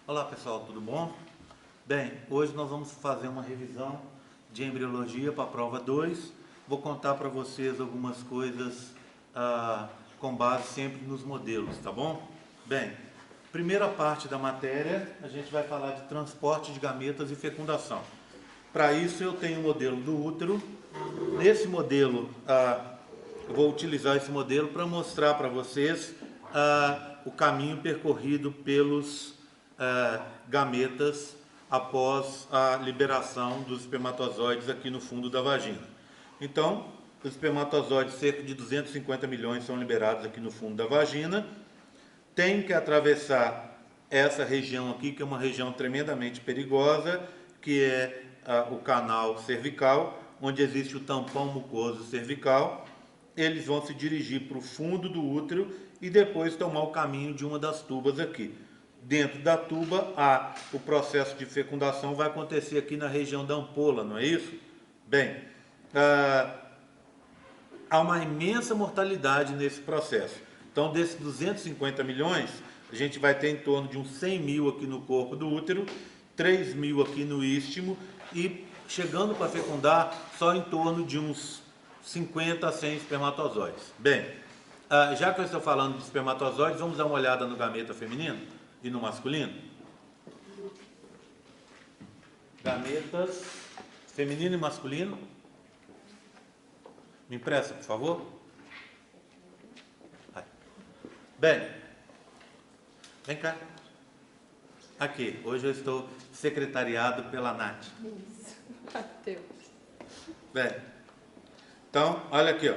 Olá pessoal, tudo bom? Bem, hoje nós vamos fazer uma revisão de embriologia para a prova 2. Vou contar para vocês algumas coisas com base sempre nos modelos, tá bom? Bem, primeira parte da matéria, a gente vai falar de transporte de gametas e fecundação. Para isso eu tenho o modelo do útero. Nesse modelo, eu vou utilizar esse modelo para mostrar para vocês o caminho percorrido pelos gametas após a liberação dos espermatozoides aqui no fundo da vagina. Então, os espermatozoides, cerca de 250 milhões, são liberados aqui no fundo da vagina. Tem que atravessar essa região aqui, que é uma região tremendamente perigosa, que é o canal cervical, onde existe o tampão mucoso cervical. Eles vão se dirigir para o fundo do útero e depois tomar o caminho de uma das tubas aqui. Dentro da tuba, o processo de fecundação vai acontecer aqui na região da ampola, não é isso? Bem, há uma imensa mortalidade nesse processo. Então, desses 250 milhões, a gente vai ter em torno de uns 100 mil aqui no corpo do útero, 3 mil aqui no istmo e chegando para fecundar só em torno de uns 50 a 100 espermatozoides. Bem, já que eu estou falando de espermatozoides, vamos dar uma olhada no gameta feminino e no masculino. Gametas feminino e masculino. Me empresta, por favor. Bem, vem cá. Aqui, hoje eu estou secretariado pela Nath. Isso, Mateus. Bem, então, olha aqui, ó.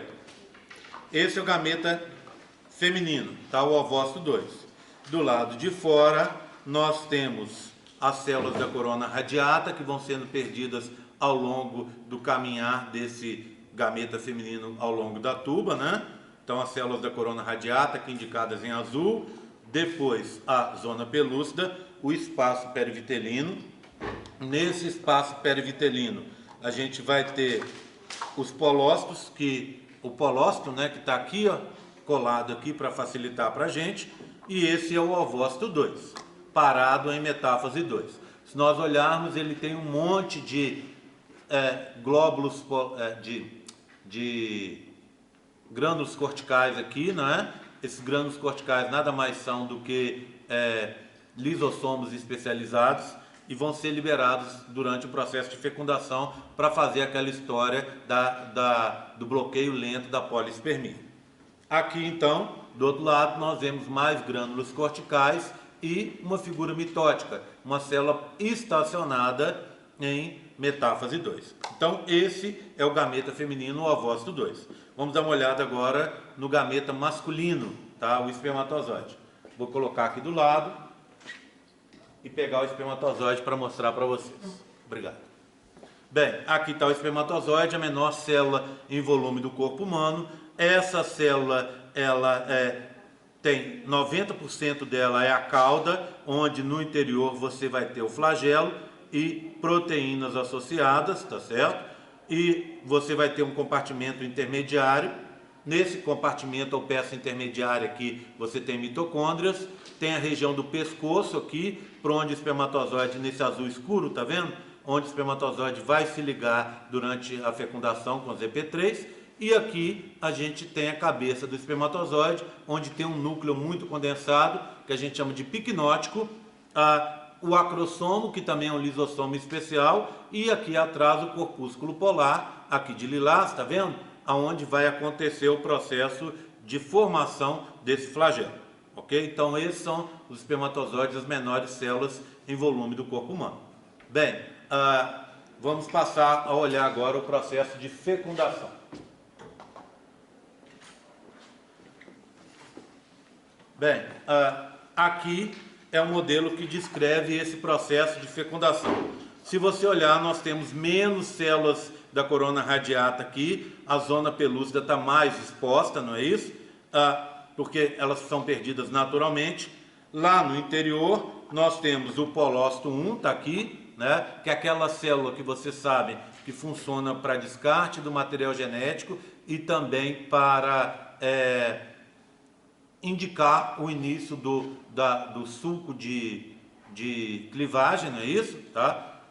Esse é o gameta feminino, tá? O ovócito 2. Do lado de fora, nós temos as células da corona radiata, que vão sendo perdidas ao longo do caminhar desse gameta feminino ao longo da tuba, né? Então, as células da corona radiata, aqui indicadas em azul. Depois, a zona pelúcida, o espaço perivitelino. Nesse espaço perivitelino, a gente vai ter os polócitos, o polócito, né, que está aqui, ó, colado aqui para facilitar para a gente. E esse é o ovócito 2, parado em metáfase 2. Se nós olharmos, ele tem um monte de glóbulos, de grânulos corticais aqui, não é? Esses grânulos corticais nada mais são do que lisossomos especializados e vão ser liberados durante o processo de fecundação para fazer aquela história do bloqueio lento da polispermia. Aqui, então, do outro lado, nós vemos mais grânulos corticais e uma figura mitótica, uma célula estacionada em metáfase 2. Então, esse é o gameta feminino, o ovócito 2. Vamos dar uma olhada agora no gameta masculino, tá? O espermatozoide. Vou colocar aqui do lado e pegar o espermatozoide para mostrar para vocês. Obrigado. Bem, aqui está o espermatozoide, a menor célula em volume do corpo humano. Essa célula, ela tem 90% dela é a cauda, onde no interior você vai ter o flagelo e proteínas associadas, tá certo? E você vai ter um compartimento intermediário. Nesse compartimento ou peça intermediária aqui, você tem mitocôndrias, tem a região do pescoço aqui, para onde o espermatozoide, nesse azul escuro, tá vendo? Onde o espermatozoide vai se ligar durante a fecundação com os EP3. E aqui a gente tem a cabeça do espermatozoide, onde tem um núcleo muito condensado, que a gente chama de picnótico, o acrossomo, que também é um lisossomo especial, e aqui atrás o corpúsculo polar, aqui de lilás, está vendo? Aonde vai acontecer o processo de formação desse flagelo, ok? Então esses são os espermatozoides, as menores células em volume do corpo humano. Bem, vamos passar a olhar agora o processo de fecundação. Bem, aqui é um modelo que descreve esse processo de fecundação. Se você olhar, nós temos menos células da corona radiata aqui, a zona pelúcida está mais exposta, não é isso? Porque elas são perdidas naturalmente. Lá no interior, nós temos o polócito 1, está aqui, né? Que é aquela célula que você sabe que funciona para descarte do material genético e também para indicar o início do suco de de clivagem, não é isso? Tá?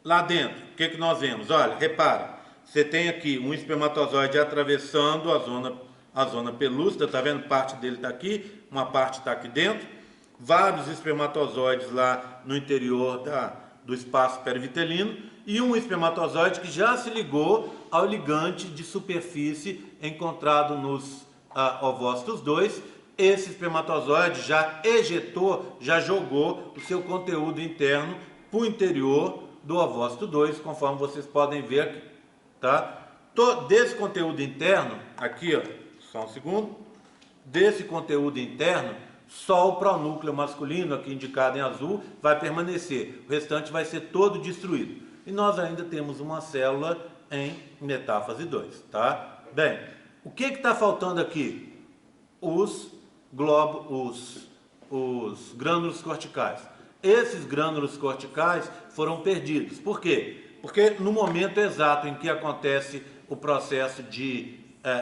Lá dentro, o que nós vemos? Olha, repara, você tem aqui um espermatozoide atravessando a zona pelúcida, tá vendo? Parte dele está aqui, uma parte está aqui dentro. Vários espermatozoides lá no interior do espaço perivitelino e um espermatozoide que já se ligou ao ligante de superfície encontrado nos ovócitos 2. Esse espermatozoide já ejetou, já jogou o seu conteúdo interno para o interior do ovócito 2, conforme vocês podem ver aqui, tá? Desse conteúdo interno, aqui, ó, só um segundo, desse conteúdo interno, só o pronúcleo masculino, aqui indicado em azul, vai permanecer, o restante vai ser todo destruído. E nós ainda temos uma célula em metáfase 2, tá? Bem, o que está faltando aqui? Os grânulos corticais. Esses grânulos corticais foram perdidos. Por quê? Porque no momento exato em que acontece o processo de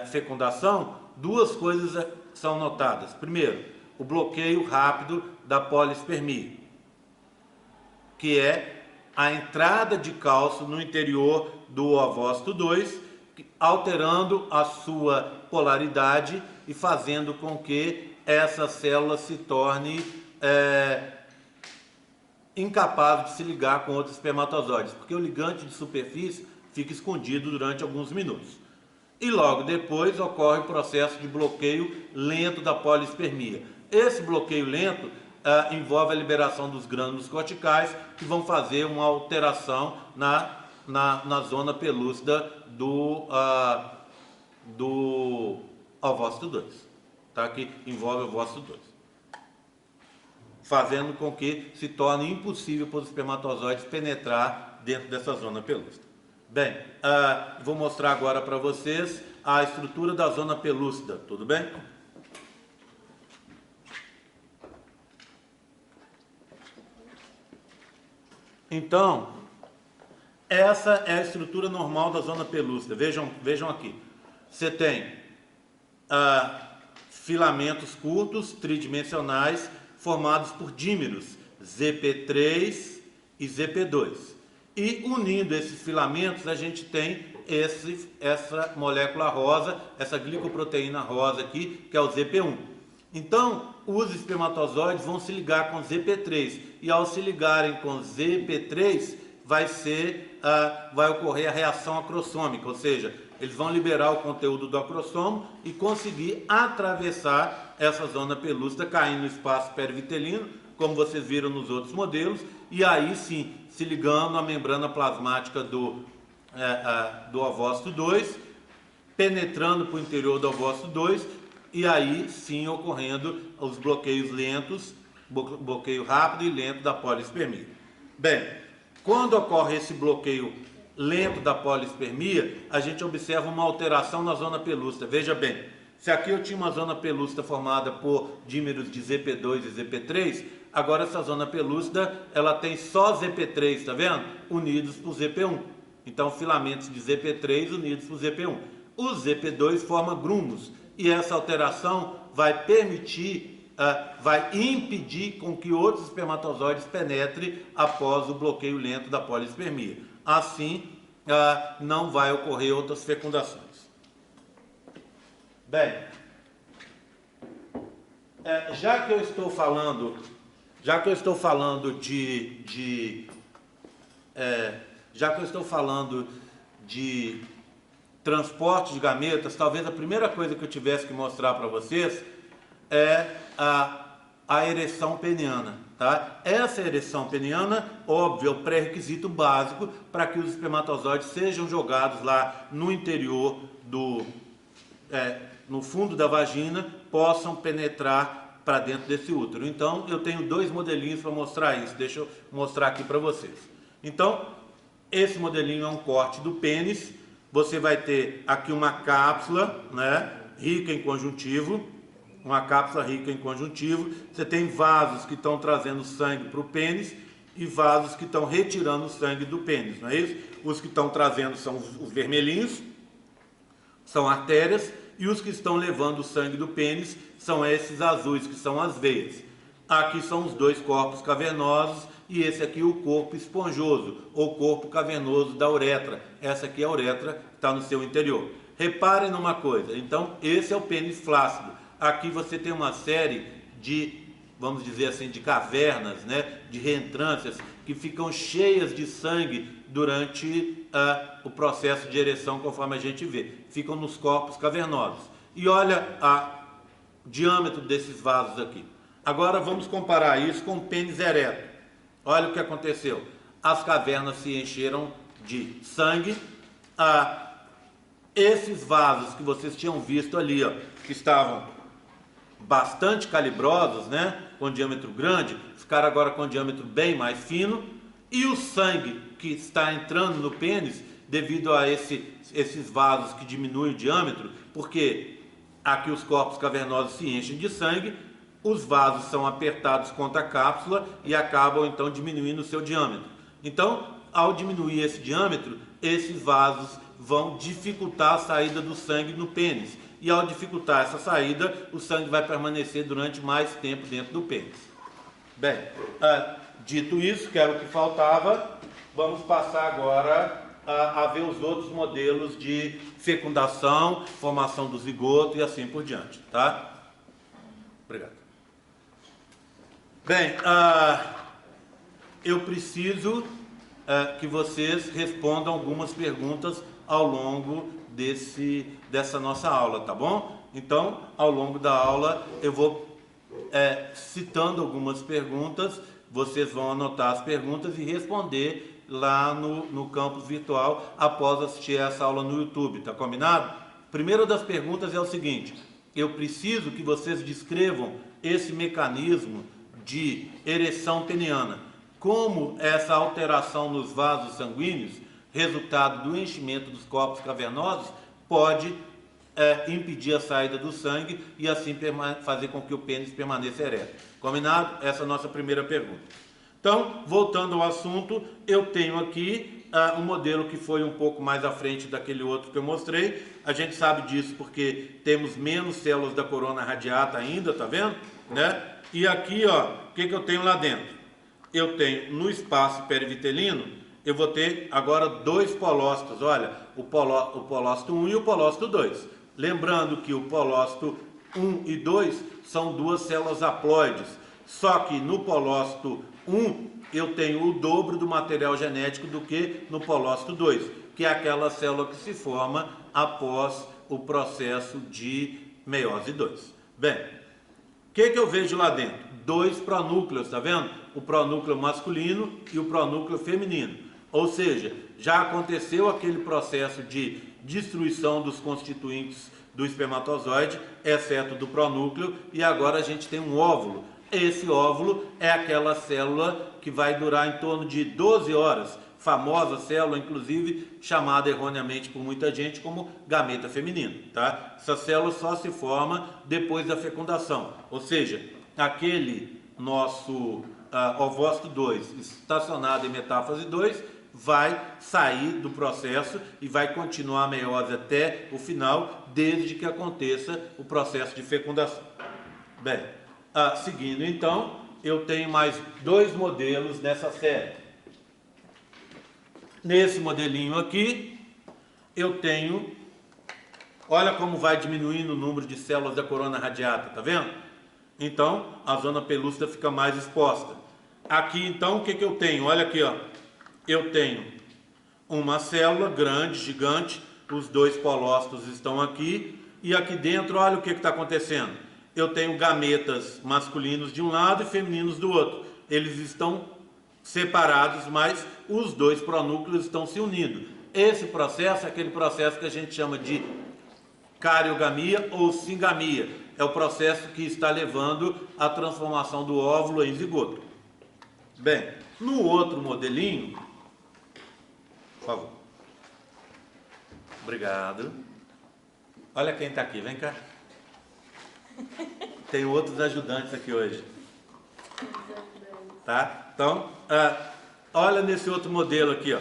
fecundação, duas coisas são notadas. Primeiro, o bloqueio rápido da polispermia, que é a entrada de cálcio no interior do ovócito 2, alterando a sua polaridade e fazendo com que essa célula se torne incapaz de se ligar com outros espermatozoides, porque o ligante de superfície fica escondido durante alguns minutos. E logo depois ocorre o processo de bloqueio lento da polispermia. Esse bloqueio lento envolve a liberação dos grânulos corticais, que vão fazer uma alteração na zona pelúcida do ovócito 2, tá? Que envolve o ovócito 2, fazendo com que se torne impossível para os espermatozoides penetrar dentro dessa zona pelúcida. Bem, vou mostrar agora para vocês a estrutura da zona pelúcida, tudo bem? Então, essa é a estrutura normal da zona pelúcida. Vejam aqui. Você tem filamentos curtos, tridimensionais, formados por dímeros ZP3 e ZP2. E unindo esses filamentos, a gente tem essa molécula rosa, essa glicoproteína rosa aqui, que é o ZP1. Então, os espermatozoides vão se ligar com ZP3, e ao se ligarem com ZP3, vai ocorrer a reação acrossômica, ou seja, eles vão liberar o conteúdo do acrossomo e conseguir atravessar essa zona pelúcida, caindo no espaço perivitelino, como vocês viram nos outros modelos, e aí sim, se ligando à membrana plasmática do ovócito 2, penetrando para o interior do ovócito 2, e aí sim ocorrendo os bloqueios lentos, bloqueio rápido e lento da polispermia. Bem, quando ocorre esse bloqueio lento da polispermia, a gente observa uma alteração na zona pelúcida. Veja bem, se aqui eu tinha uma zona pelúcida formada por dímeros de ZP2 e ZP3, agora essa zona pelúcida ela tem só ZP3, tá vendo? Unidos por ZP1. Então filamentos de ZP3 unidos por ZP1. O ZP2 forma grumos, e essa alteração vai impedir com que outros espermatozoides penetrem após o bloqueio lento da polispermia. Assim, não vai ocorrer outras fecundações. Bem, já que eu estou falando de transporte de gametas, talvez a primeira coisa que eu tivesse que mostrar para vocês é a ereção peniana, tá? Essa ereção peniana, óbvio, é o pré-requisito básico para que os espermatozoides sejam jogados lá no interior no fundo da vagina, possam penetrar para dentro desse útero. Então, eu tenho dois modelinhos para mostrar isso. Deixa eu mostrar aqui para vocês. Então, esse modelinho é um corte do pênis. Você vai ter aqui uma cápsula, né, rica em conjuntivo, Você tem vasos que estão trazendo sangue para o pênis e vasos que estão retirando o sangue do pênis, não é isso? Os que estão trazendo são os vermelhinhos, são artérias, e os que estão levando o sangue do pênis são esses azuis, que são as veias. Aqui são os dois corpos cavernosos e esse aqui o corpo esponjoso, ou corpo cavernoso da uretra. Essa aqui é a uretra que está no seu interior. Reparem numa coisa, então esse é o pênis flácido. Aqui você tem uma série de, vamos dizer assim, de cavernas, né, de reentrâncias que ficam cheias de sangue durante o processo de ereção, conforme a gente vê. Ficam nos corpos cavernosos. E olha o diâmetro desses vasos aqui. Agora vamos comparar isso com o pênis ereto. Olha o que aconteceu. As cavernas se encheram de sangue. Esses vasos que vocês tinham visto ali, ó, que estavam bastante calibrosos, né, com diâmetro grande, ficaram agora com diâmetro bem mais fino. E o sangue que está entrando no pênis, devido a esses vasos que diminuem o diâmetro, porque aqui os corpos cavernosos se enchem de sangue, os vasos são apertados contra a cápsula e acabam então diminuindo o seu diâmetro. Então, ao diminuir esse diâmetro, esses vasos vão dificultar a saída do sangue no pênis. E ao dificultar essa saída, o sangue vai permanecer durante mais tempo dentro do pênis. Bem, dito isso, que era o que faltava, vamos passar agora a ver os outros modelos de fecundação, formação do zigoto e assim por diante, tá? Obrigado. Bem, eu preciso que vocês respondam algumas perguntas ao longo dessa nossa aula, tá bom? Então, ao longo da aula, eu vou citando algumas perguntas, vocês vão anotar as perguntas e responder lá no campus virtual após assistir essa aula no YouTube, tá combinado? Primeira das perguntas é o seguinte: eu preciso que vocês descrevam esse mecanismo de ereção peniana. Como essa alteração nos vasos sanguíneos, resultado do enchimento dos corpos cavernosos, pode impedir a saída do sangue e assim fazer com que o pênis permaneça ereto. Combinado? Essa é a nossa primeira pergunta. Então, voltando ao assunto, eu tenho aqui um modelo que foi um pouco mais à frente daquele outro que eu mostrei. A gente sabe disso porque temos menos células da corona radiata ainda, tá vendo? Né? E aqui, ó, o que eu tenho lá dentro? Eu tenho no espaço perivitelino, eu vou ter agora dois polócitos. Olha, o polócito 1 e o polócito 2. Lembrando que o polócito 1 e 2 são duas células haploides. Só que no polócito 1 eu tenho o dobro do material genético do que no polócito 2, que é aquela célula que se forma após o processo de meiose 2. Bem, o que eu vejo lá dentro? Dois pronúcleos, tá vendo? O pronúcleo masculino e o pronúcleo feminino. Ou seja, já aconteceu aquele processo de destruição dos constituintes do espermatozoide, exceto do pronúcleo, e agora a gente tem um óvulo. Esse óvulo é aquela célula que vai durar em torno de 12 horas, famosa célula, inclusive, chamada erroneamente por muita gente como gameta feminino, tá? Essa célula só se forma depois da fecundação, ou seja, aquele nosso ovócito 2 estacionado em metáfase 2 vai sair do processo e vai continuar a meiose até o final, desde que aconteça o processo de fecundação. Bem, seguindo então, eu tenho mais dois modelos nessa série. Nesse modelinho aqui, eu tenho, olha como vai diminuindo o número de células da corona radiata, tá vendo? Então, a zona pelúcida fica mais exposta. Aqui então, o que eu tenho? Olha aqui, ó. Eu tenho uma célula grande, gigante, os dois polócitos estão aqui, e aqui dentro, olha o que está acontecendo. Eu tenho gametas masculinos de um lado e femininos do outro. Eles estão separados, mas os dois pronúcleos estão se unindo. Esse processo é aquele processo que a gente chama de cariogamia ou singamia. É o processo que está levando à transformação do óvulo em zigoto. Bem, no outro modelinho, por favor. Obrigado. Olha quem está aqui, vem cá. Tem outros ajudantes aqui hoje. Tá? Então, olha nesse outro modelo aqui, ó.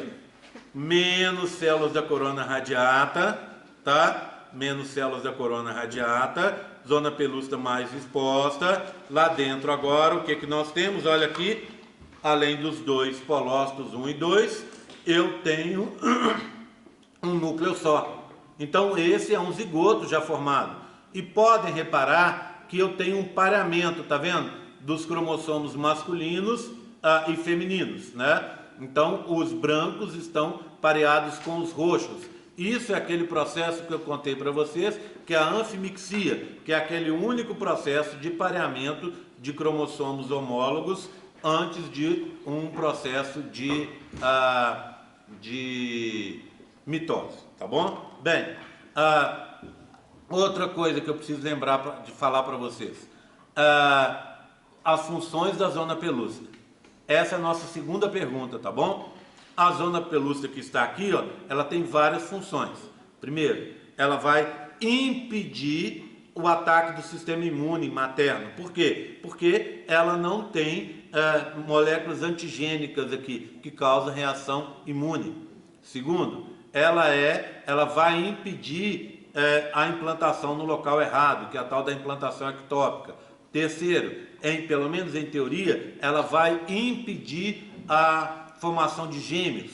Menos células da corona radiata, tá? Menos células da corona radiata. zona pelúcida mais exposta. Lá dentro agora, o que que nós temos? Olha aqui, além dos dois polócitos 1 e 2, eu tenho um núcleo só. Então esse é um zigoto já formado. E podem reparar que eu tenho um pareamento, tá vendo? Dos cromossomos masculinos e femininos, né? Então os brancos estão pareados com os roxos. Isso é aquele processo que eu contei para vocês, que é a anfimixia, que é aquele único processo de pareamento de cromossomos homólogos antes de um processo de mitose, tá bom? Bem, outra coisa que eu preciso lembrar de falar para vocês, as funções da zona pelúcida. Essa é a nossa segunda pergunta, tá bom? A zona pelúcida que está aqui, ó, ela tem várias funções. Primeiro, ela vai impedir o ataque do sistema imune materno. Por quê? Porque ela não tem moléculas antigênicas aqui que causam reação imune. Segundo, ela vai impedir a implantação no local errado, que é a tal da implantação ectópica. Terceiro, pelo menos em teoria, ela vai impedir a formação de gêmeos,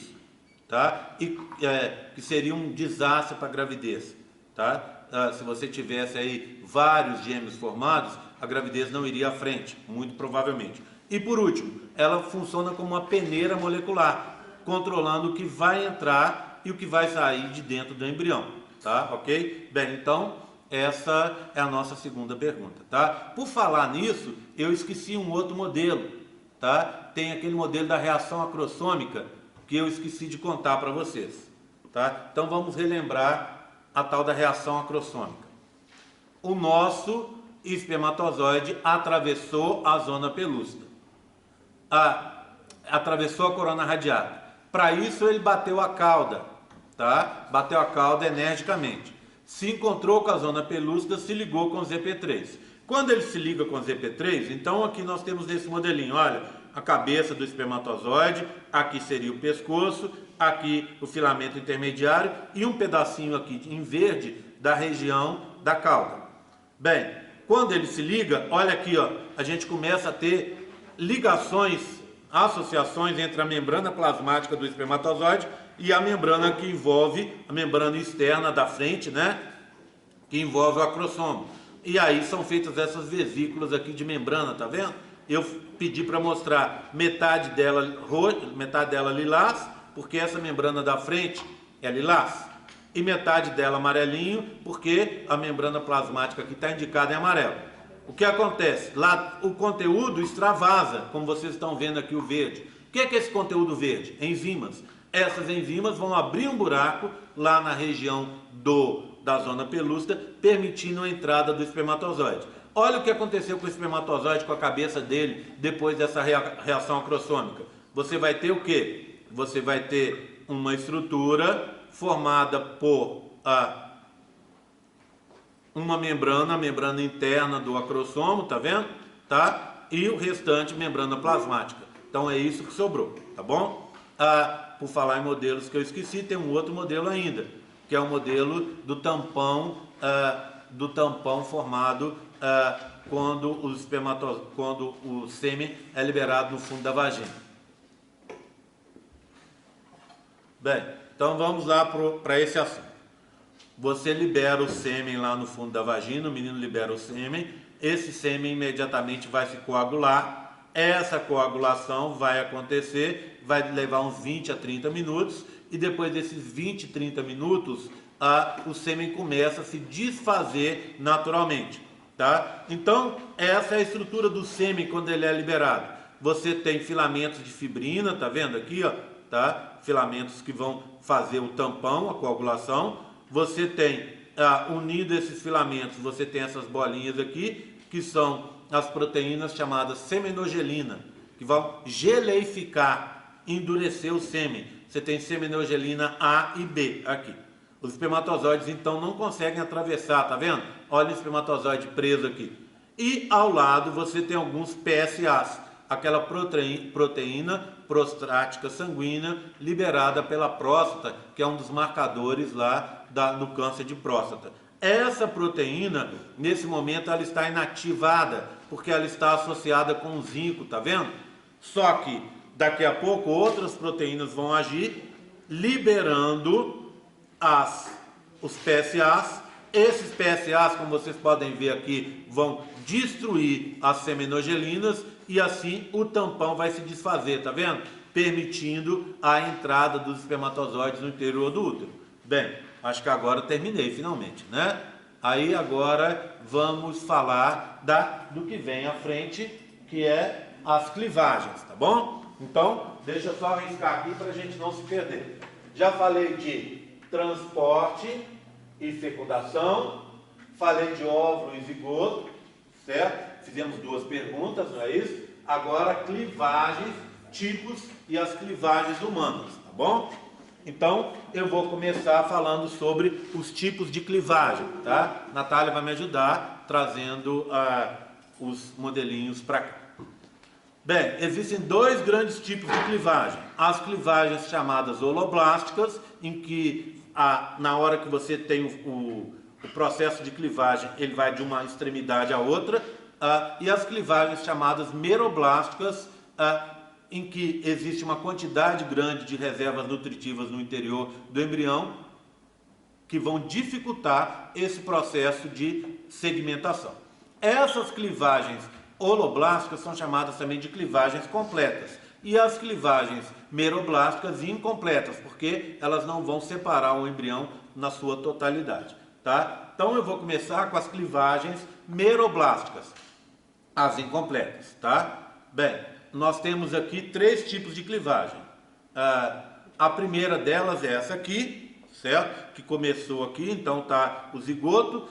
tá? Que seria um desastre para a gravidez, tá? Se você tivesse aí vários gêmeos formados, a gravidez não iria à frente, muito provavelmente. E por último, ela funciona como uma peneira molecular, controlando o que vai entrar e o que vai sair de dentro do embrião, tá? Ok? Bem, então essa é a nossa segunda pergunta, tá? Por falar nisso, eu esqueci um outro modelo, tá? Tem aquele modelo da reação acrossômica que eu esqueci de contar para vocês, tá? Então vamos relembrar a tal da reação acrossômica. O nosso espermatozoide atravessou a zona pelúcida, atravessou a corona radiata. Para isso ele bateu a cauda, tá? Bateu a cauda energicamente. Se encontrou com a zona pelúcida, se ligou com o ZP3. Quando ele se liga com o ZP3, então aqui nós temos nesse modelinho, olha, a cabeça do espermatozoide, aqui seria o pescoço, aqui o filamento intermediário e um pedacinho aqui em verde da região da cauda. Bem, quando ele se liga, olha aqui, ó, a gente começa a ter ligações, associações entre a membrana plasmática do espermatozoide e a membrana que envolve, a membrana externa da frente, né, que envolve o acrossomo. E aí são feitas essas vesículas aqui de membrana, tá vendo? Eu pedi para mostrar metade dela roxa, metade dela lilás, porque essa membrana da frente é lilás, e metade dela amarelinho, porque a membrana plasmática que está indicada é amarelo. O que acontece? Lá o conteúdo extravasa, como vocês estão vendo aqui o verde. O que é esse conteúdo verde? Enzimas. Essas enzimas vão abrir um buraco lá na região da zona pelúcida, permitindo a entrada do espermatozoide. Olha o que aconteceu com o espermatozoide, com a cabeça dele, depois dessa reação acrossômica. Você vai ter o quê? Você vai ter uma estrutura formada por uma membrana, a membrana interna do acrossomo, tá vendo? Tá? E o restante, membrana plasmática. Então é isso que sobrou, tá bom? Por falar em modelos que eu esqueci, tem um outro modelo ainda, que é o modelo do tampão formado quando o sêmen é liberado no fundo da vagina. Bem, então vamos lá para esse assunto. Você libera o sêmen lá no fundo da vagina, o menino libera o sêmen, esse sêmen imediatamente vai se coagular. Essa coagulação vai acontecer, vai levar uns 20 a 30 minutos, e depois desses 20, 30 minutos, o sêmen começa a se desfazer naturalmente, tá? Então, essa é a estrutura do sêmen quando ele é liberado. Você tem filamentos de fibrina, tá vendo aqui, ó, tá? Filamentos que vão fazer o tampão, a coagulação. Você tem, unido esses filamentos, você tem essas bolinhas aqui, que são as proteínas chamadas semenogelina, que vão geleificar, endurecer o sêmen. Você tem semenogelina A e B aqui. Os espermatozoides então não conseguem atravessar, tá vendo? Olha o espermatozoide preso aqui. E ao lado você tem alguns PSAs, aquela proteína prostática sanguínea liberada pela próstata, que é um dos marcadores lá no câncer de próstata. Essa proteína, nesse momento, ela está inativada, porque ela está associada com zinco, tá vendo? Só que daqui a pouco outras proteínas vão agir, liberando os PSAs. Esses PSAs, como vocês podem ver aqui, vão destruir as seminogelinas e assim o tampão vai se desfazer, tá vendo? Permitindo a entrada dos espermatozoides no interior do útero. Bem, acho que agora terminei finalmente, né? Aí agora vamos falar do que vem à frente, que é as clivagens, tá bom? Então, deixa eu só arriscar aqui para a gente não se perder. Já falei de transporte e fecundação, falei de óvulo e zigoto, certo? Fizemos 2 perguntas, não é isso? Agora, clivagens, tipos e as clivagens humanas, tá bom? Então, eu vou começar falando sobre os tipos de clivagem, tá? Natália vai me ajudar trazendo os modelinhos para cá. Bem, existem 2 grandes tipos de clivagem. As clivagens chamadas holoblásticas, em que na hora que você tem o processo de clivagem, ele vai de uma extremidade à outra, e as clivagens chamadas meroblásticas, em que existe uma quantidade grande de reservas nutritivas no interior do embrião, que vão dificultar esse processo de segmentação. Essas clivagens holoblásticas são chamadas também de clivagens completas, e as clivagens meroblásticas incompletas, porque elas não vão separar o embrião na sua totalidade, tá? Então eu vou começar com as clivagens meroblásticas, as incompletas, tá? Bem, nós temos aqui 3 tipos de clivagem. A primeira delas é essa aqui, certo? Que começou aqui, então tá o zigoto,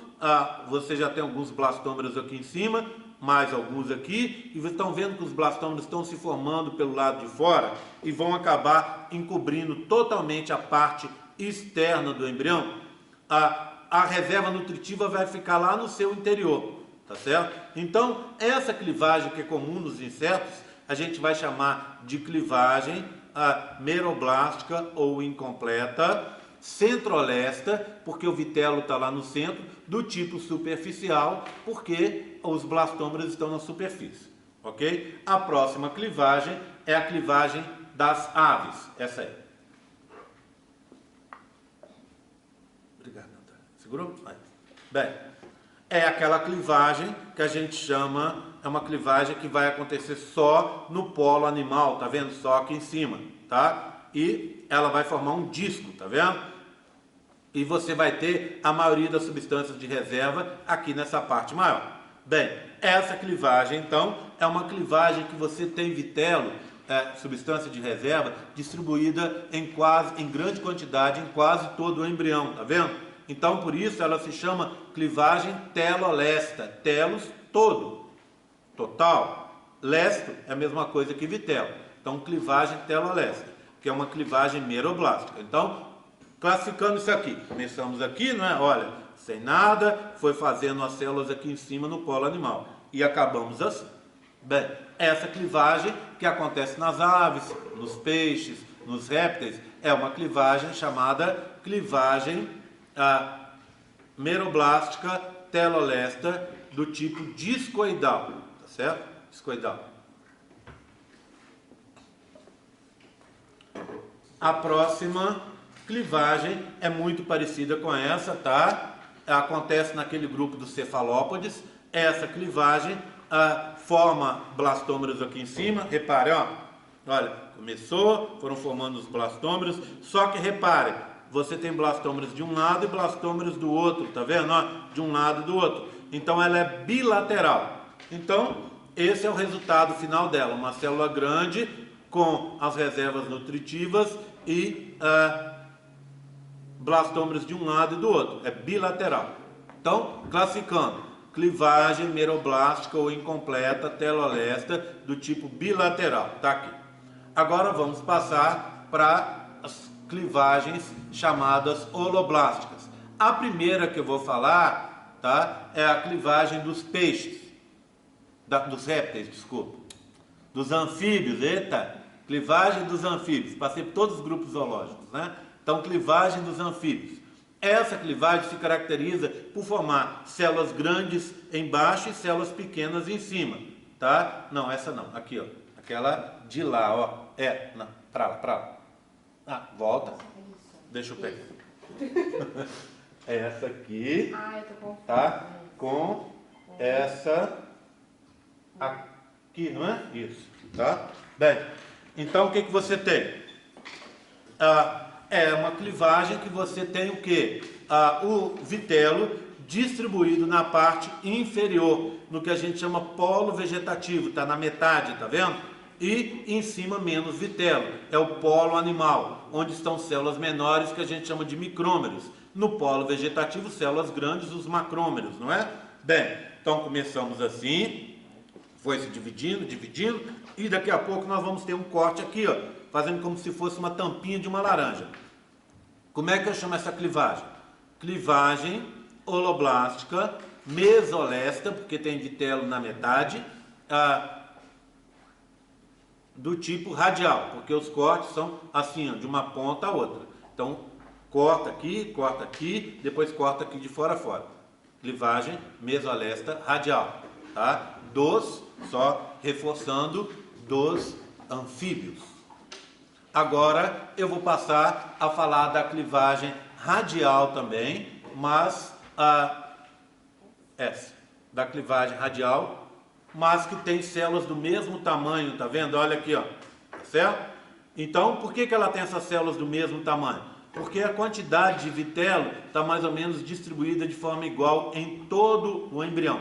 você já tem alguns blastômeros aqui em cima, mais alguns aqui, e vocês estão vendo que os blastômeros estão se formando pelo lado de fora e vão acabar encobrindo totalmente a parte externa do embrião. A reserva nutritiva vai ficar lá no seu interior, tá certo? Então, essa clivagem que é comum nos insetos, a gente vai chamar de clivagem meroblástica ou incompleta, centrolesta, porque o vitelo está lá no centro, do tipo superficial, porque os blastômeros estão na superfície, ok? A próxima clivagem é a clivagem das aves, essa aí. Obrigado, Natália. Segurou? Aí. Bem, é aquela clivagem que a gente chama, é uma clivagem que vai acontecer só no polo animal, tá vendo? Só aqui em cima, tá? E ela vai formar um disco, tá vendo? E você vai ter a maioria das substâncias de reserva aqui nessa parte maior. Bem, essa clivagem, então, é uma clivagem que você tem vitelo, substância de reserva, distribuída em grande quantidade em quase todo o embrião, tá vendo? Então, por isso, ela se chama clivagem telolesta. Telos, todo. Total. Lesto é a mesma coisa que vitelo. Então, clivagem telolesta, que é uma clivagem meroblástica. Então, classificando isso aqui, começamos aqui, não é? Olha, sem nada, foi fazendo as células aqui em cima no polo animal. E acabamos assim. Bem, essa clivagem que acontece nas aves, nos peixes, nos répteis, é uma clivagem chamada clivagem meroblástica telolesta do tipo discoidal, tá certo? Discoidal. A próxima clivagem é muito parecida com essa, tá? Acontece naquele grupo dos cefalópodes. Essa clivagem forma blastômeros aqui em cima. Repare, ó. Olha, começou, foram formando os blastômeros. Só que repare, você tem blastômeros de um lado e blastômeros do outro, tá vendo? Ó, de um lado e do outro. Então ela é bilateral. Então, esse é o resultado final dela. Uma célula grande com as reservas nutritivas e blastômeros de um lado e do outro. É bilateral. Então, classificando, clivagem meroblástica ou incompleta, telolesta, do tipo bilateral. Tá aqui. Agora vamos passar para as clivagens chamadas holoblásticas. A primeira que eu vou falar, tá, é a clivagem dos peixes, dos répteis, desculpa, dos anfíbios, eita, clivagem dos anfíbios, passei por todos os grupos zoológicos, né? Então, clivagem dos anfíbios. Essa clivagem se caracteriza por formar células grandes embaixo e células pequenas em cima, tá? Não, essa não, aqui, ó, aquela de lá, ó, não, pra lá. Ah, volta, deixa eu pegar. Essa aqui, Ah, eu tô confusa. tá? Com essa aqui, não é? Isso, tá? Bem, então o que que você tem? É uma clivagem que você tem o quê? O vitelo distribuído na parte inferior, no que a gente chama polo vegetativo, está na metade, tá vendo? E em cima menos vitelo, é o polo animal, onde estão células menores que a gente chama de micrômeros. No polo vegetativo, células grandes, os macrômeros, não é? Bem, então começamos assim, foi se dividindo, e daqui a pouco nós vamos ter um corte aqui, ó, fazendo como se fosse uma tampinha de uma laranja. Como é que eu chamo essa clivagem? Clivagem holoblástica mesolesta, porque tem vitelo na metade, do tipo radial, porque os cortes são assim, ó, de uma ponta a outra. Então, corta aqui, depois corta aqui de fora a fora. Clivagem mesolesta radial, tá? Só reforçando, dos anfíbios. Agora eu vou passar a falar da clivagem radial também, mas essa, da clivagem radial, mas que tem células do mesmo tamanho, tá vendo? Olha aqui, ó, tá certo? Então, por que ela tem essas células do mesmo tamanho? Porque a quantidade de vitelo está mais ou menos distribuída de forma igual em todo o embrião.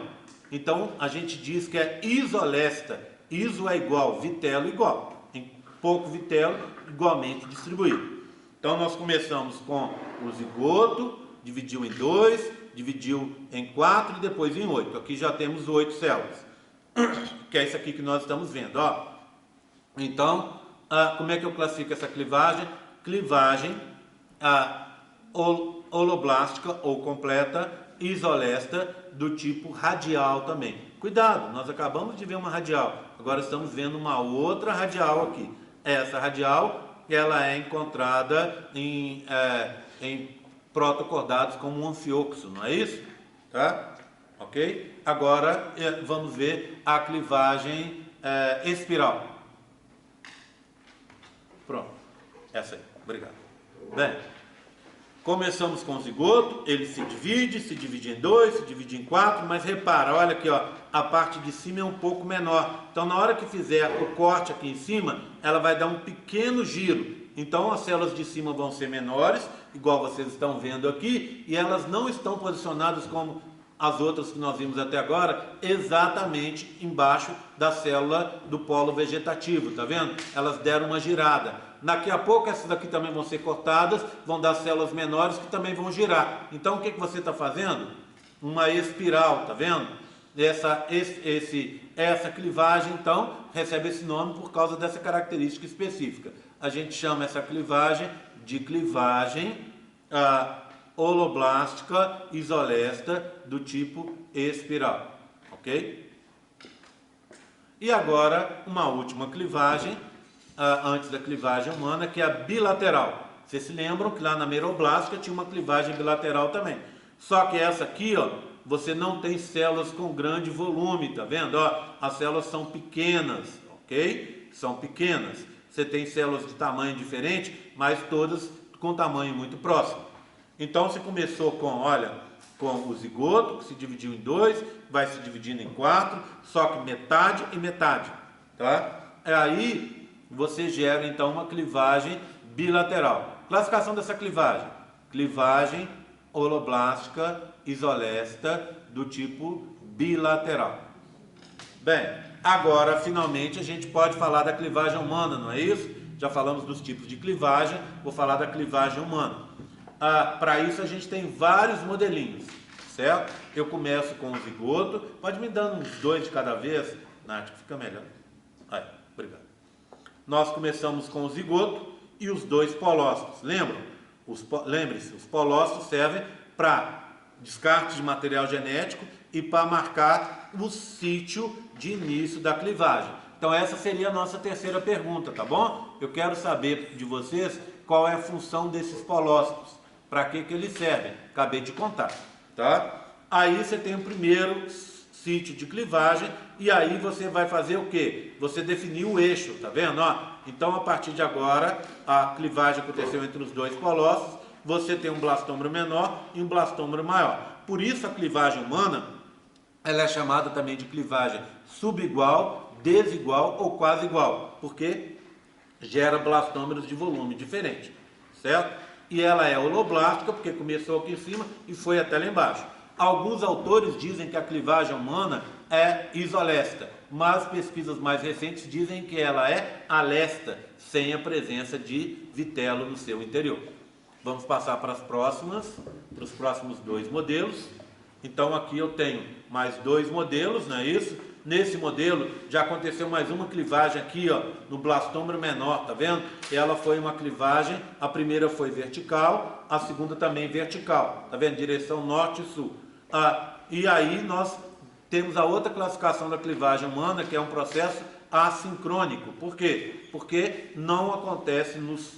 Então, a gente diz que é isolesta. Iso é igual, vitelo igual. Em pouco vitelo, igualmente distribuído. Então, nós começamos com o zigoto, dividiu em 2, dividiu em 4 e depois em 8. Aqui já temos 8 células, que é isso aqui que nós estamos vendo, ó. Então, como é que eu classifico essa clivagem? Clivagem holoblástica ou completa, isolesta, do tipo radial também. Cuidado, nós acabamos de ver uma radial, agora estamos vendo uma outra radial aqui. Essa radial, ela é encontrada em protocordados como um anfioxo, não é isso? Tá? Ok? Agora vamos ver a clivagem espiral. Pronto, essa aí, obrigado. Bem, começamos com o zigoto, ele se divide em 2, se divide em 4, mas repara, olha aqui, ó, a parte de cima é um pouco menor. Então, na hora que fizer o corte aqui em cima, ela vai dar um pequeno giro. Então, as células de cima vão ser menores, igual vocês estão vendo aqui, e elas não estão posicionadas como as outras que nós vimos até agora, exatamente embaixo da célula do polo vegetativo, tá vendo? Elas deram uma girada. Daqui a pouco essas daqui também vão ser cortadas, vão dar células menores que também vão girar. Então o que você está fazendo? Uma espiral, tá vendo? Essa clivagem então recebe esse nome por causa dessa característica específica. A gente chama essa clivagem de clivagem holoblástica isolesta do tipo espiral, ok? E agora uma última clivagem, antes da clivagem humana, que é a bilateral. Vocês se lembram que lá na meroblástica tinha uma clivagem bilateral também. Só que essa aqui, ó, você não tem células com grande volume, tá vendo? Ó, as células são pequenas, ok? São pequenas. Você tem células de tamanho diferente, mas todas com tamanho muito próximo. Então você começou com, olha, com o zigoto, que se dividiu em 2, vai se dividindo em 4, só que metade e metade, tá? Aí você gera então uma clivagem bilateral. Classificação dessa clivagem: clivagem holoblástica isolesta do tipo bilateral. Bem, agora finalmente a gente pode falar da clivagem humana, não é isso? Já falamos dos tipos de clivagem, vou falar da clivagem humana. Para isso a gente tem vários modelinhos, certo? Eu começo com o zigoto, pode me dando uns 2 de cada vez, Nath, que fica melhor. Aí, obrigado. Nós começamos com o zigoto e os 2 polócitos, lembram? Lembre-se, os polócitos servem para descarte de material genético e para marcar o sítio de início da clivagem. Então essa seria a nossa terceira pergunta, tá bom? Eu quero saber de vocês qual é a função desses polócitos. Para que eles servem? Acabei de contar, tá? Aí você tem o primeiro sítio de clivagem e aí você vai fazer o quê? Você definiu o eixo, tá vendo? Ó, então, a partir de agora, a clivagem aconteceu entre os dois colossos, você tem um blastômero menor e um blastômero maior. Por isso, a clivagem humana, ela é chamada também de clivagem subigual, desigual ou quase igual, porque gera blastômeros de volume diferente, certo? E ela é holoblástica, porque começou aqui em cima e foi até lá embaixo. Alguns autores dizem que a clivagem humana é isolesta, mas pesquisas mais recentes dizem que ela é alesta, sem a presença de vitelo no seu interior. Vamos passar para os próximos dois modelos. Então aqui eu tenho mais dois modelos, não é isso? Nesse modelo já aconteceu mais uma clivagem aqui, ó, no blastômero menor, tá vendo? Ela foi uma clivagem, a primeira foi vertical, a segunda também vertical, tá vendo? Direção norte e sul. E aí nós temos a outra classificação da clivagem humana, que é um processo assincrônico. Por quê? Porque não acontece nos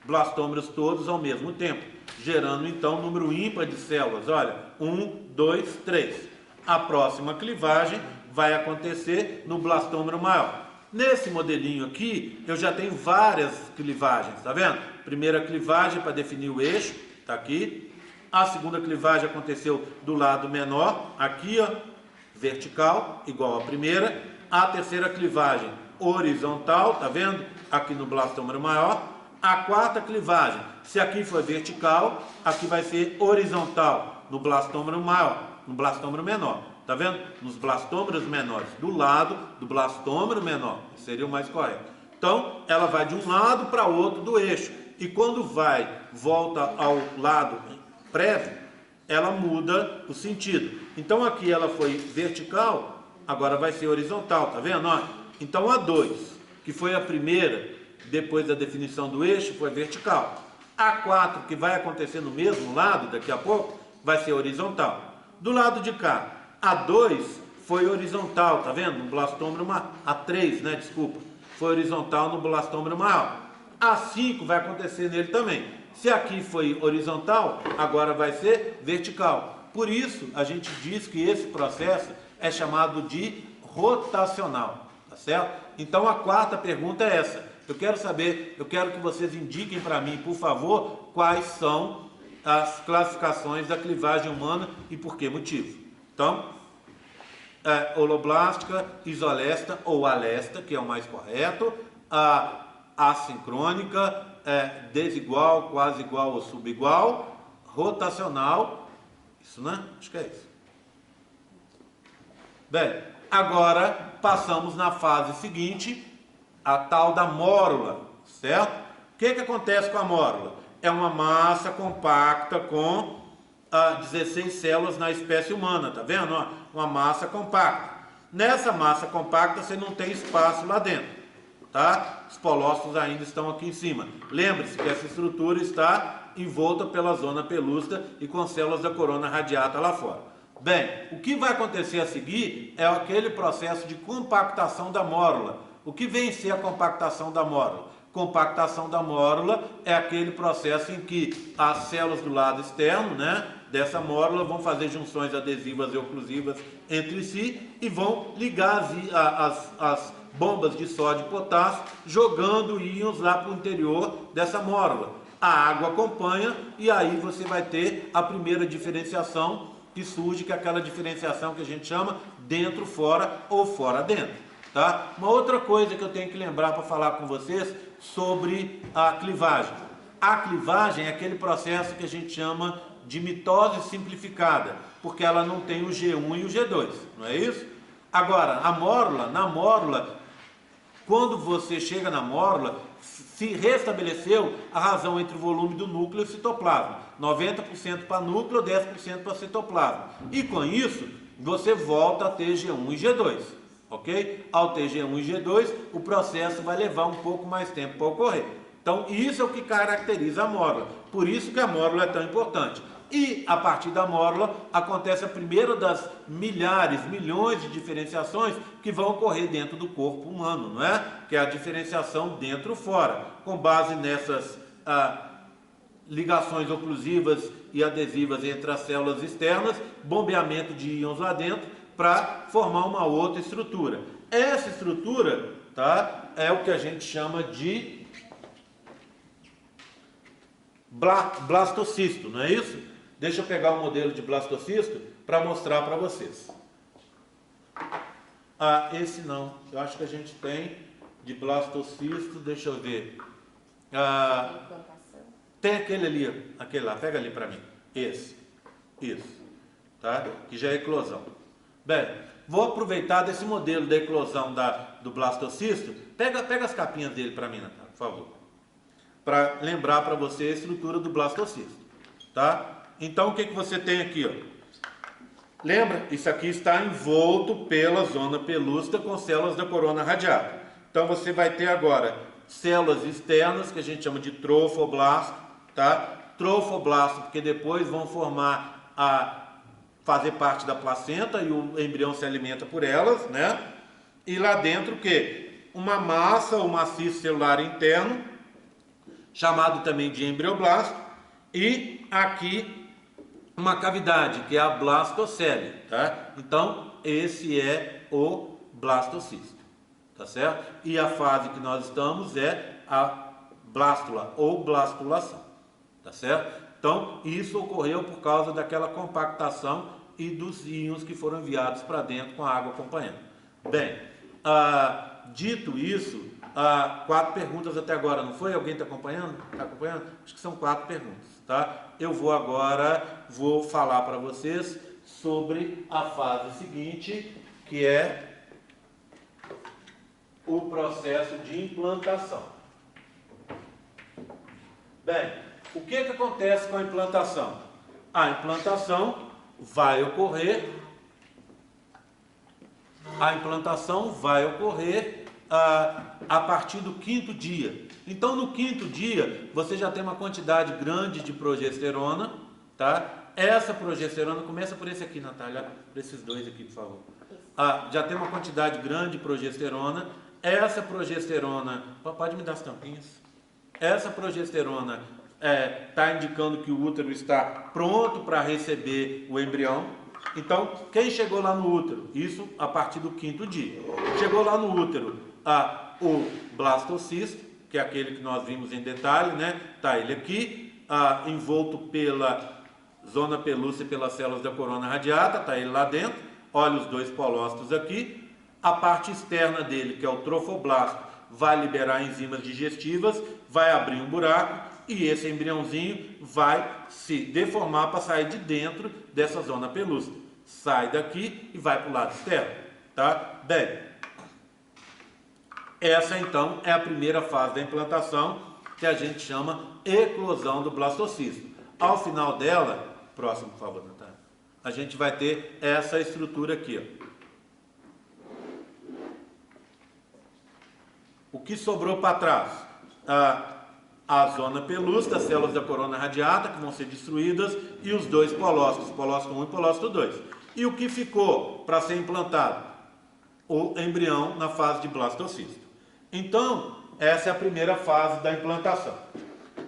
blastômeros todos ao mesmo tempo, gerando então um número ímpar de células. Olha, 1, 2, 3. A próxima clivagem vai acontecer no blastômero maior. Nesse modelinho aqui, eu já tenho várias clivagens, tá vendo? Primeira clivagem para definir o eixo, tá aqui. A segunda clivagem aconteceu do lado menor, aqui, ó, vertical, igual à primeira. A terceira clivagem horizontal, tá vendo? Aqui no blastômero maior. A quarta clivagem, se aqui for vertical, aqui vai ser horizontal no blastômero maior, no blastômero menor. Tá vendo? Nos blastômeros menores, do lado do blastômero menor, seria o mais correto. Então, ela vai de um lado para o outro do eixo. E quando volta ao lado prévio, ela muda o sentido. Então, aqui ela foi vertical, agora vai ser horizontal, tá vendo? Ó, então, a 2, que foi a primeira, depois da definição do eixo, foi vertical. A 4, que vai acontecer no mesmo lado, daqui a pouco, vai ser horizontal. Do lado de cá, a 2 foi horizontal, tá vendo? No blastômero maior. A 3, né? Desculpa. Foi horizontal no blastômero maior. A 5 vai acontecer nele também. Se aqui foi horizontal, agora vai ser vertical. Por isso, a gente diz que esse processo é chamado de rotacional, tá certo? Então, a quarta pergunta é essa. Eu quero que vocês indiquem para mim, por favor, quais são as classificações da clivagem humana e por que motivo. Então, holoblástica, isolesta ou alesta, que é o mais correto, assincrônica, desigual, quase igual ou subigual, rotacional, isso, né? Acho que é isso. Bem, agora passamos na fase seguinte, a tal da mórula, certo? O que acontece com a mórula? É uma massa compacta com 16 células na espécie humana, tá vendo? Uma massa compacta. Nessa massa compacta você não tem espaço lá dentro, tá? Os polócitos ainda estão aqui em cima. Lembre-se que essa estrutura está envolta pela zona pelúcida e com células da corona radiata lá fora. Bem, o que vai acontecer a seguir é aquele processo de compactação da mórula. O que vem ser a compactação da mórula? Compactação da mórula é aquele processo em que as células do lado externo, né, dessa mórula vão fazer junções adesivas e oclusivas entre si e vão ligar as bombas de sódio e potássio, jogando íons lá para o interior dessa mórula. A água acompanha e aí você vai ter a primeira diferenciação que surge, que é aquela diferenciação que a gente chama dentro-fora ou fora-dentro. Tá? Uma outra coisa que eu tenho que lembrar para falar com vocês sobre a clivagem. A clivagem é aquele processo que a gente chama de mitose simplificada, porque ela não tem o G1 e o G2, não é isso? Agora, na mórula, quando você chega na mórula, se restabeleceu a razão entre o volume do núcleo e o citoplasma. 90% para núcleo, 10% para citoplasma. E com isso, você volta a ter G1 e G2. Ok? Ao ter G1 e G2, o processo vai levar um pouco mais tempo para ocorrer. Então, isso é o que caracteriza a mórula. Por isso que a mórula é tão importante. E, a partir da mórula, acontece a primeira das milhares, milhões de diferenciações que vão ocorrer dentro do corpo humano, não é? Que é a diferenciação dentro-fora. Com base nessas ligações oclusivas e adesivas entre as células externas, bombeamento de íons lá dentro para formar uma outra estrutura. Essa estrutura, tá, é o que a gente chama de blastocisto, não é isso? Deixa eu pegar o modelo de blastocisto para mostrar para vocês. Esse não, eu acho que a gente tem de blastocisto, deixa eu ver. Tem aquele ali, aquele lá, pega ali para mim. Esse, isso, tá? Que já é eclosão. Bem, vou aproveitar desse modelo da eclosão do blastocisto. Pega as capinhas dele para mim, Natália, por favor. Para lembrar para você a estrutura do blastocisto, tá? Então, o que você tem aqui, ó? Lembra? Isso aqui está envolto pela zona pelúcida com células da corona radiata. Então, você vai ter agora células externas, que a gente chama de trofoblasto, tá? Trofoblasto, porque depois vão fazer parte da placenta e o embrião se alimenta por elas, né? E lá dentro o quê? Uma massa, um maciço celular interno, chamado também de embrioblasto, e aqui uma cavidade, que é a blastocele, tá? Então, esse é o blastocisto, tá certo? E a fase que nós estamos é a blástula ou blastulação, tá certo? Então, isso ocorreu por causa daquela compactação e dos íons que foram enviados para dentro com a água acompanhando. Bem, dito isso, 4 perguntas até agora, não foi? Alguém está acompanhando? Está acompanhando? Acho que são 4 perguntas, tá? Eu vou falar para vocês sobre a fase seguinte, que é o processo de implantação. Bem, o que acontece com a implantação? A implantação vai ocorrer a partir do 5º dia. Então, no 5º dia, você já tem uma quantidade grande de progesterona, tá? Essa progesterona, começa por esse aqui, Natália, por esses dois aqui, por favor. Já tem uma quantidade grande de progesterona. Essa progesterona, pode me dar as tampinhas? Essa progesterona está indicando que o útero está pronto para receber o embrião. Então, quem chegou lá no útero? Isso a partir do 5º dia. Chegou lá no útero o blastocisto, que é aquele que nós vimos em detalhe, né? Tá ele aqui, envolto pela zona pelúcida e pelas células da corona radiata, tá ele lá dentro. Olha os 2 polócitos aqui. A parte externa dele, que é o trofoblasto, vai liberar enzimas digestivas, vai abrir um buraco e esse embriãozinho vai se deformar para sair de dentro dessa zona pelúcida. Sai daqui e vai para o lado externo, tá? Bem, essa então é a primeira fase da implantação, que a gente chama eclosão do blastocisto. Ao final dela, próximo por favor, Natália, a gente vai ter essa estrutura aqui, ó. O que sobrou para trás? A zona pelúcida, as células da corona radiata, que vão ser destruídas, e os 2 polócitos, polócito 1 e polócito 2. E o que ficou para ser implantado? O embrião na fase de blastocisto. Então, essa é a primeira fase da implantação.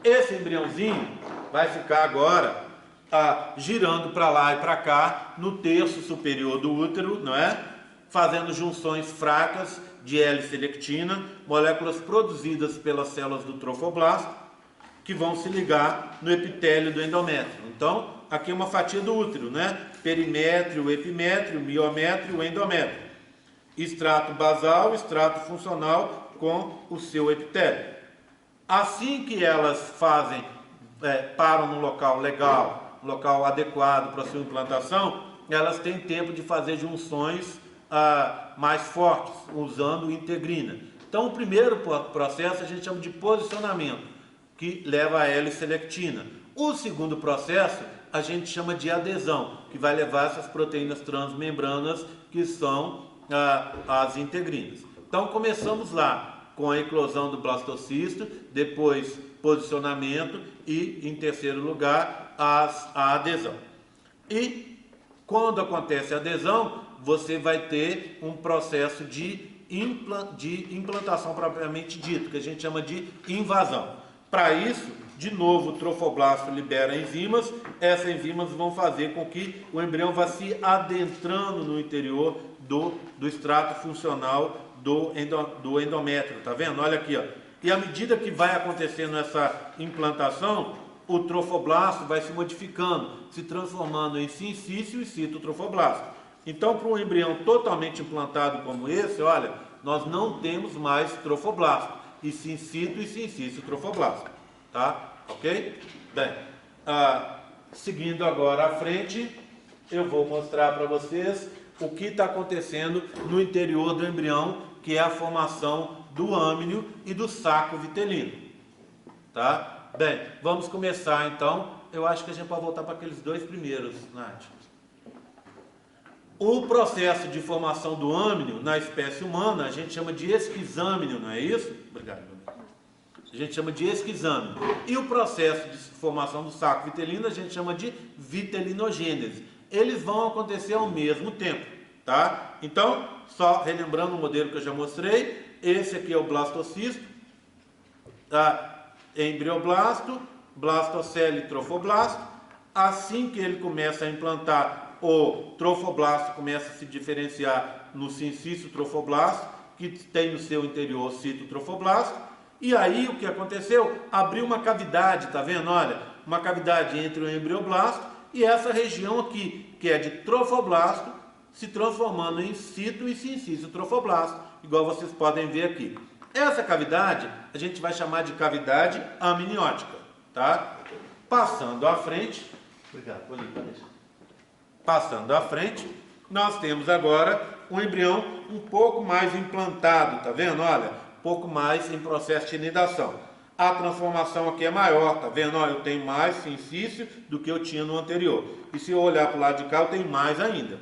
Esse embriãozinho vai ficar agora girando para lá e para cá, no terço superior do útero, não é? Fazendo junções fracas de L-selectina, moléculas produzidas pelas células do trofoblasto, que vão se ligar no epitélio do endométrio. Então, aqui é uma fatia do útero, né? Perimétrio, epimétrio, miométrio, endométrio. Extrato basal, extrato funcional com o seu epitélio. Assim que elas param no local legal, no local adequado para a sua implantação, elas têm tempo de fazer junções mais fortes, usando integrina. Então, o primeiro processo a gente chama de posicionamento, que leva a L-selectina. O segundo processo a gente chama de adesão, que vai levar essas proteínas transmembranas, que são as integrinas. Então, começamos lá com a eclosão do blastocisto, depois posicionamento e, em terceiro lugar, a adesão. E quando acontece a adesão, você vai ter um processo de implantação propriamente dito, que a gente chama de invasão. Para isso, De novo, o trofoblasto libera enzimas. Essas enzimas vão fazer com que o embrião vá se adentrando no interior do extrato funcional do endométrio. Tá vendo? Olha aqui, ó. E à medida que vai acontecendo essa implantação, o trofoblasto vai se modificando, se transformando em sincício e citotrofoblasto. Então, para um embrião totalmente implantado como esse, olha, nós não temos mais trofoblasto, e sim cito e sincício trofoblasto. Tá? Ok? Bem, seguindo agora à frente, eu vou mostrar para vocês o que está acontecendo no interior do embrião, que é a formação do âmnio e do saco vitelino. Tá? Bem, vamos começar então. Eu acho que a gente pode voltar para aqueles dois primeiros, Nath. O processo de formação do âmnio na espécie humana a gente chama de esquizâmnio, não é isso? Obrigado. A gente chama de esquizâmnio. E o processo de formação do saco vitelino a gente chama de vitelinogênese. Eles vão acontecer ao mesmo tempo, tá? Então, só relembrando o modelo que eu já mostrei, esse aqui é o blastocisto, tá? Embrioblasto, blastocele e trofoblasto. Assim que ele começa a implantar, o trofoblasto começa a se diferenciar no sincício trofoblasto, que tem no seu interior citotrofoblasto. E aí o que aconteceu? Abriu uma cavidade, tá vendo? Olha, uma cavidade entre o embrioblasto e essa região aqui, que é de trofoblasto, se transformando em cito e sincício trofoblasto, igual vocês podem ver aqui. Essa cavidade a gente vai chamar de cavidade amniótica, tá? Passando à frente, obrigado, vou limpar isso. Passando à frente, nós temos agora um embrião um pouco mais implantado, tá vendo? Olha, um pouco mais em processo de nidação. A transformação aqui é maior, tá vendo? Olha, eu tenho mais sincício do que eu tinha no anterior. E se eu olhar para o lado de cá, eu tenho mais ainda.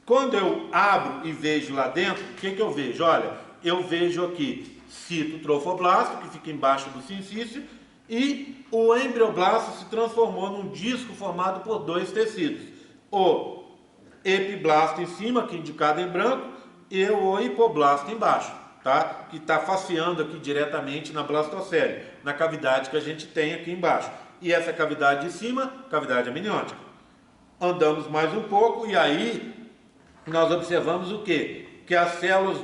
Quando eu abro e vejo lá dentro, o que eu vejo? Olha, eu vejo aqui citotrofoblasto, que fica embaixo do sincício, e o embrioblasto se transformou num disco formado por dois tecidos. O epiblasto em cima, aqui indicado em branco, e o hipoblasto embaixo, tá? Que está faceando aqui diretamente na blastocele, na cavidade que a gente tem aqui embaixo. E essa cavidade de cima, cavidade amniótica. Andamos mais um pouco e aí nós observamos o quê? Que as células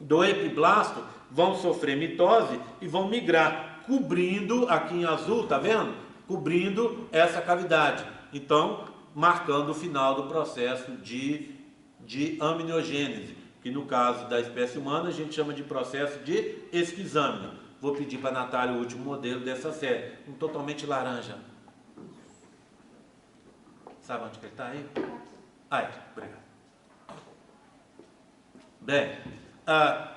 do epiblasto vão sofrer mitose e vão migrar, cobrindo, aqui em azul, tá vendo? Cobrindo essa cavidade. Então, marcando o final do processo de amniogênese, que no caso da espécie humana a gente chama de processo de esquizâmnio. Vou pedir para a Natália o último modelo dessa série, um totalmente laranja. Sabe onde que ele está aí? Aí, obrigado. Bem,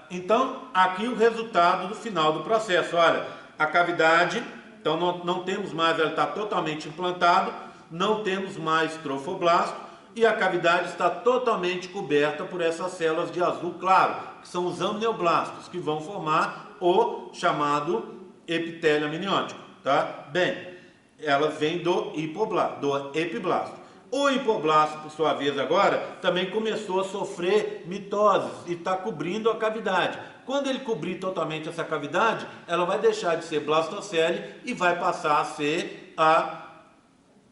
então aqui o resultado do final do processo. Olha, a cavidade, então não temos mais, ela está totalmente implantado, não temos mais trofoblasto e a cavidade está totalmente coberta por essas células de azul claro, que são os amnioblastos, que vão formar o chamado epitélio amniótico, tá? Bem, elas vêm do epiblasto. O hipoblasto, por sua vez, agora, também começou a sofrer mitoses e está cobrindo a cavidade. Quando ele cobrir totalmente essa cavidade, ela vai deixar de ser blastocele e vai passar a ser a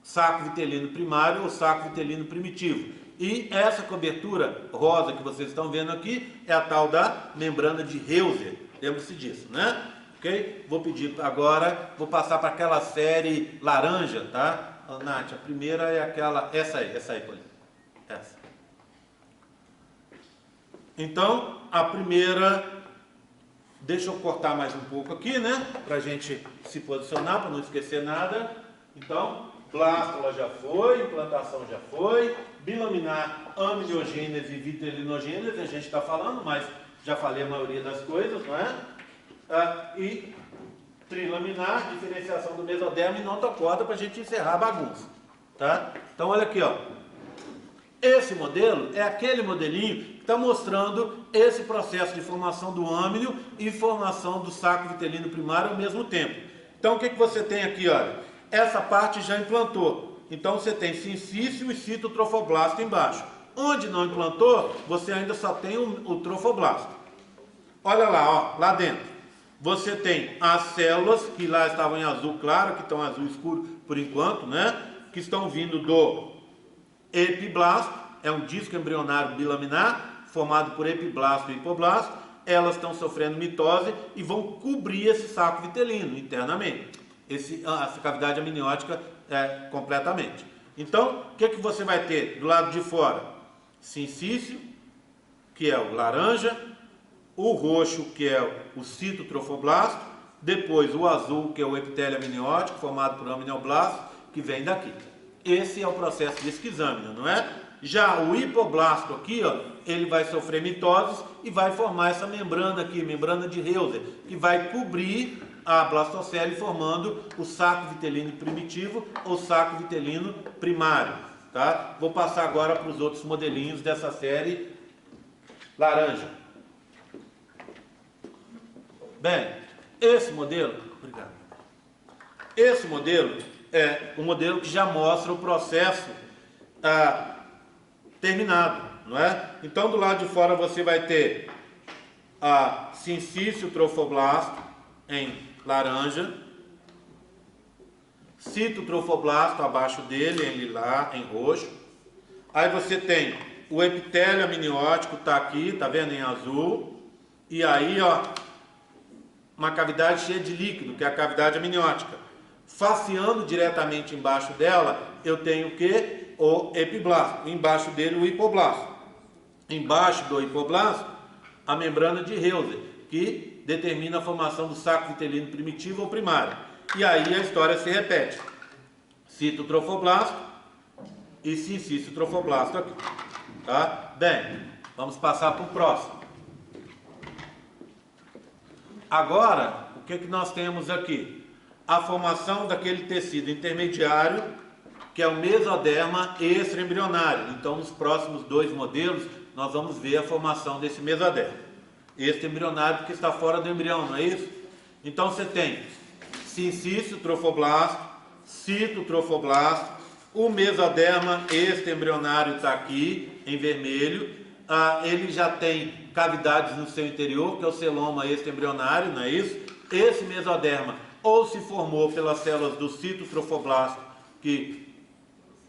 saco vitelino primário ou saco vitelino primitivo. E essa cobertura rosa que vocês estão vendo aqui é a tal da membrana de Heuser. Lembre-se disso, né? Ok? Vou pedir agora, vou passar para aquela série laranja, tá? Nath, a primeira é aquela, essa aí, Paulinho. Essa. Então, a primeira, deixa eu cortar mais um pouco aqui, né? Para a gente se posicionar, para não esquecer nada. Então, blástula já foi, implantação já foi, bilaminar, amniogênese e vitelinogênese, a gente está falando, mas já falei a maioria das coisas, não é? E trilaminar, diferenciação do mesodermo e notocorda para a gente encerrar a bagunça, tá? Então olha aqui, ó. Esse modelo é aquele modelinho que está mostrando esse processo de formação do âmnio e formação do saco vitelino primário ao mesmo tempo. Então o que você tem aqui, olha? Essa parte já implantou. Então você tem sincício e citotrofoblasto embaixo. Onde não implantou, você ainda só tem o trofoblasto. Olha lá, ó, lá dentro. Você tem as células, que lá estavam em azul claro, que estão azul escuro por enquanto, né? Que estão vindo do epiblasto, é um disco embrionário bilaminar, formado por epiblasto e hipoblasto. Elas estão sofrendo mitose e vão cobrir esse saco vitelino internamente, essa cavidade amniótica completamente. Então, o que você vai ter do lado de fora? Sincício, que é o laranja, o roxo, que é o citotrofoblasto, depois o azul, que é o epitélio amniótico, formado por amnioblasto, que vem daqui. Esse é o processo de esquizâmina, não é? Já o hipoblasto aqui, ó, ele vai sofrer mitoses e vai formar essa membrana aqui, membrana de Heuser, que vai cobrir a blastocele, formando o saco vitelino primitivo ou saco vitelino primário, tá? Vou passar agora para os outros modelinhos dessa série laranja. Bem, esse modelo, obrigado. Esse modelo é um modelo que já mostra o processo terminado, não é? Então, do lado de fora você vai ter a sincício trofoblasto em laranja, citotrofoblasto abaixo dele em lilás, em roxo. Aí você tem o epitélio amniótico, tá aqui, tá vendo, em azul. E aí, ó, uma cavidade cheia de líquido, que é a cavidade amniótica. Faceando diretamente embaixo dela, eu tenho o que? O epiblasto. Embaixo dele, o hipoblasto. Embaixo do hipoblasto, a membrana de Heuser, que determina a formação do saco vitelino primitivo ou primário. E aí a história se repete. Citotrofoblasto e sincício trofoblasto aqui. Tá? Bem, vamos passar para o próximo. Agora, o que nós temos aqui? A formação daquele tecido intermediário, que é o mesoderma extraembrionário. Então, nos próximos dois modelos, nós vamos ver a formação desse mesoderma extraembrionário, porque está fora do embrião, não é isso? Então, você tem sincício trofoblasto, citotrofoblasto, o mesoderma extraembrionário está aqui, em vermelho. Ele já tem cavidades no seu interior, que é o celoma extraembrionário, não é isso? Esse mesoderma ou se formou pelas células do citotrofoblasto, que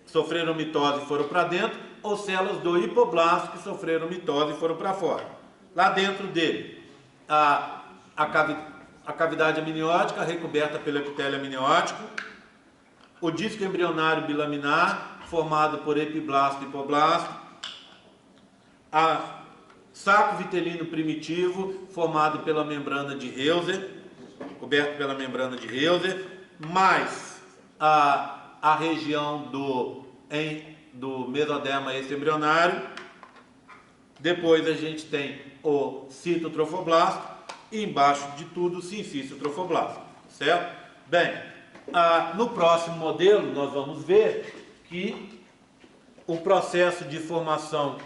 sofreram mitose e foram para dentro, ou células do hipoblasto, que sofreram mitose e foram para fora. Lá dentro dele, a cavidade amniótica recoberta pelo epitélio amniótico, o disco embrionário bilaminar, formado por epiblasto e hipoblasto, saco vitelino primitivo, formado pela membrana de Heuser, coberto pela membrana de Heuser, mais a região do mesoderma extraembrionário. Depois a gente tem o citotrofoblasto e embaixo de tudo o sincício trofoblasto, certo? Bem, no próximo modelo nós vamos ver que o processo de formação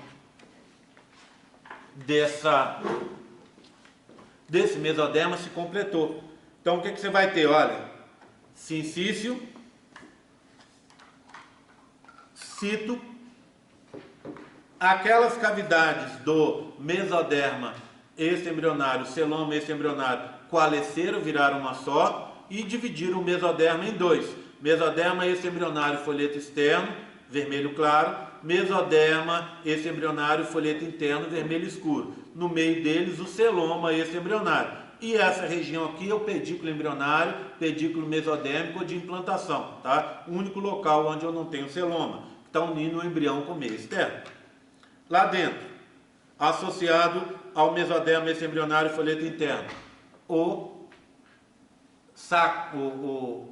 desse mesoderma se completou. Então o que você vai ter? Olha, sincício, cito, aquelas cavidades do mesoderma extraembrionário, celoma extraembrionário, coalesceram, viraram uma só e dividiram o mesoderma em dois. Mesoderma extraembrionário, folheto externo, vermelho claro, mesoderma extraembrionário, folheto interno, vermelho escuro. No meio deles, o celoma extraembrionário. E essa região aqui é o pedículo embrionário, pedículo mesodérmico de implantação, tá? O único local onde eu não tenho celoma, que está unindo o embrião com o meio externo. Lá dentro, associado ao mesoderma extraembrionário, folheto interno,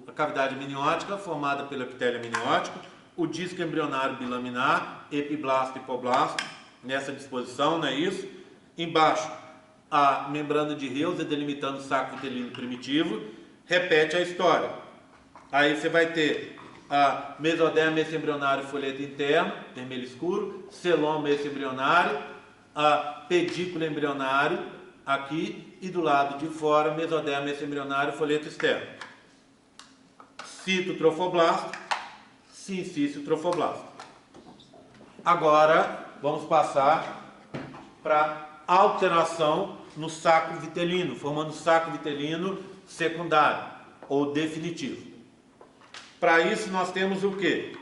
a cavidade amniótica formada pelo epitélio amniótico, o disco embrionário bilaminar, epiblasto e hipoblasto, nessa disposição, não é isso? Embaixo, a membrana de Heuser delimitando o saco vitelino primitivo. Repete a história. Aí você vai ter a mesoderma extraembrionário, folheto interno, vermelho escuro, celoma extraembrionário, a pedículo embrionário aqui e do lado de fora, mesoderma extraembrionário, folheto externo. Citotrofoblasto, sincício trofoblasto. Agora vamos passar para alteração no saco vitelino, formando o saco vitelino secundário ou definitivo. Para isso nós temos o quê?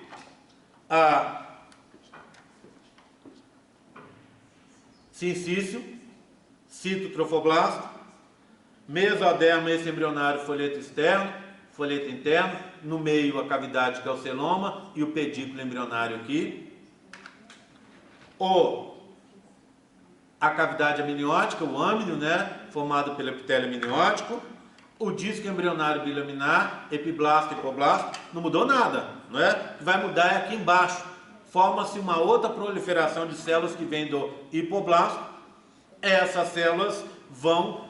Sincício, citotrofoblasto, mesoderma extraembrionário, folheto externo, folheto interno, no meio a cavidade que é o celoma e o pedículo embrionário aqui. A cavidade amniótica, o âmnio, né, formado pelo epitélio amniótico, o disco embrionário bilaminar, epiblasto e hipoblasto, não mudou nada, não é? O que vai mudar é aqui embaixo. Forma-se uma outra proliferação de células que vem do hipoblasto. Essas células vão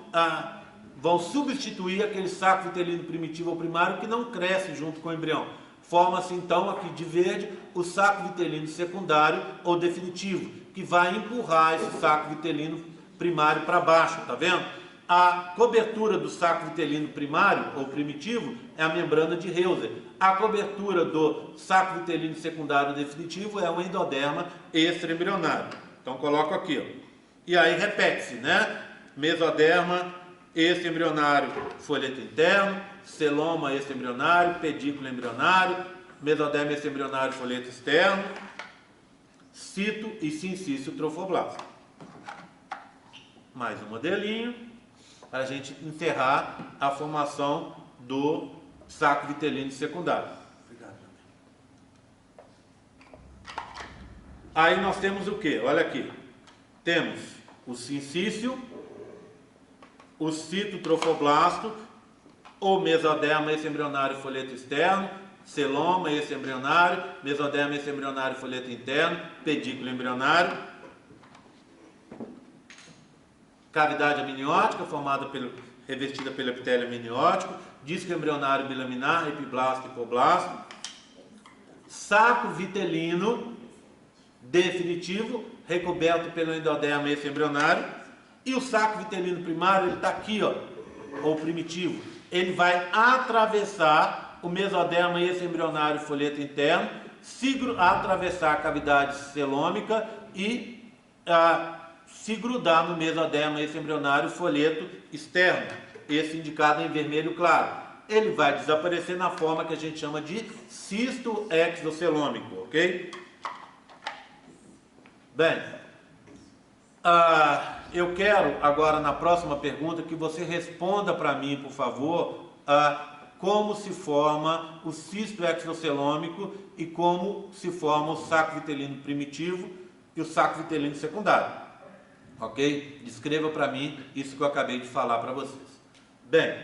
substituir aquele saco vitelino primitivo ou primário que não cresce junto com o embrião. Forma-se então aqui de verde o saco vitelino secundário ou definitivo, que vai empurrar esse saco vitelino primário para baixo, tá vendo? A cobertura do saco vitelino primário ou primitivo é a membrana de Heuser. A cobertura do saco vitelino secundário definitivo é o endoderma extraembrionário. Então coloco aqui, ó. E aí repete-se, né? Mesoderma extraembrionário, folheto interno, celoma extraembrionário, pedículo embrionário, mesoderma extraembrionário, folheto externo, cito e sincício trofoblasto. Mais um modelinho para a gente encerrar a formação do saco vitelino secundário. Obrigado. Aí nós temos o que? Olha aqui. Temos o sincício, o citotrofoblasto, o mesoderma extraembrionário, folheto externo, celoma extraembrionário, mesoderma extraembrionário, folheto interno, pedículo embrionário, cavidade amniótica revestida pelo epitélio amniótico, disco embrionário bilaminar, epiblasto e hipoblasto, saco vitelino definitivo recoberto pelo endoderma extraembrionário, e o saco vitelino primário, ele está aqui, ó, ou primitivo. Ele vai atravessar o mesoderma extraembrionário, folheto interno, atravessar a cavidade celômica e se grudar no mesoderma extraembrionário, folheto externo, esse indicado em vermelho claro. Ele vai desaparecer na forma que a gente chama de cisto exocelômico, ok? Bem, eu quero agora, na próxima pergunta, que você responda para mim, por favor, como se forma o cisto exocelômico e como se forma o saco vitelino primitivo e o saco vitelino secundário. Ok? Descreva para mim isso que eu acabei de falar para vocês. Bem,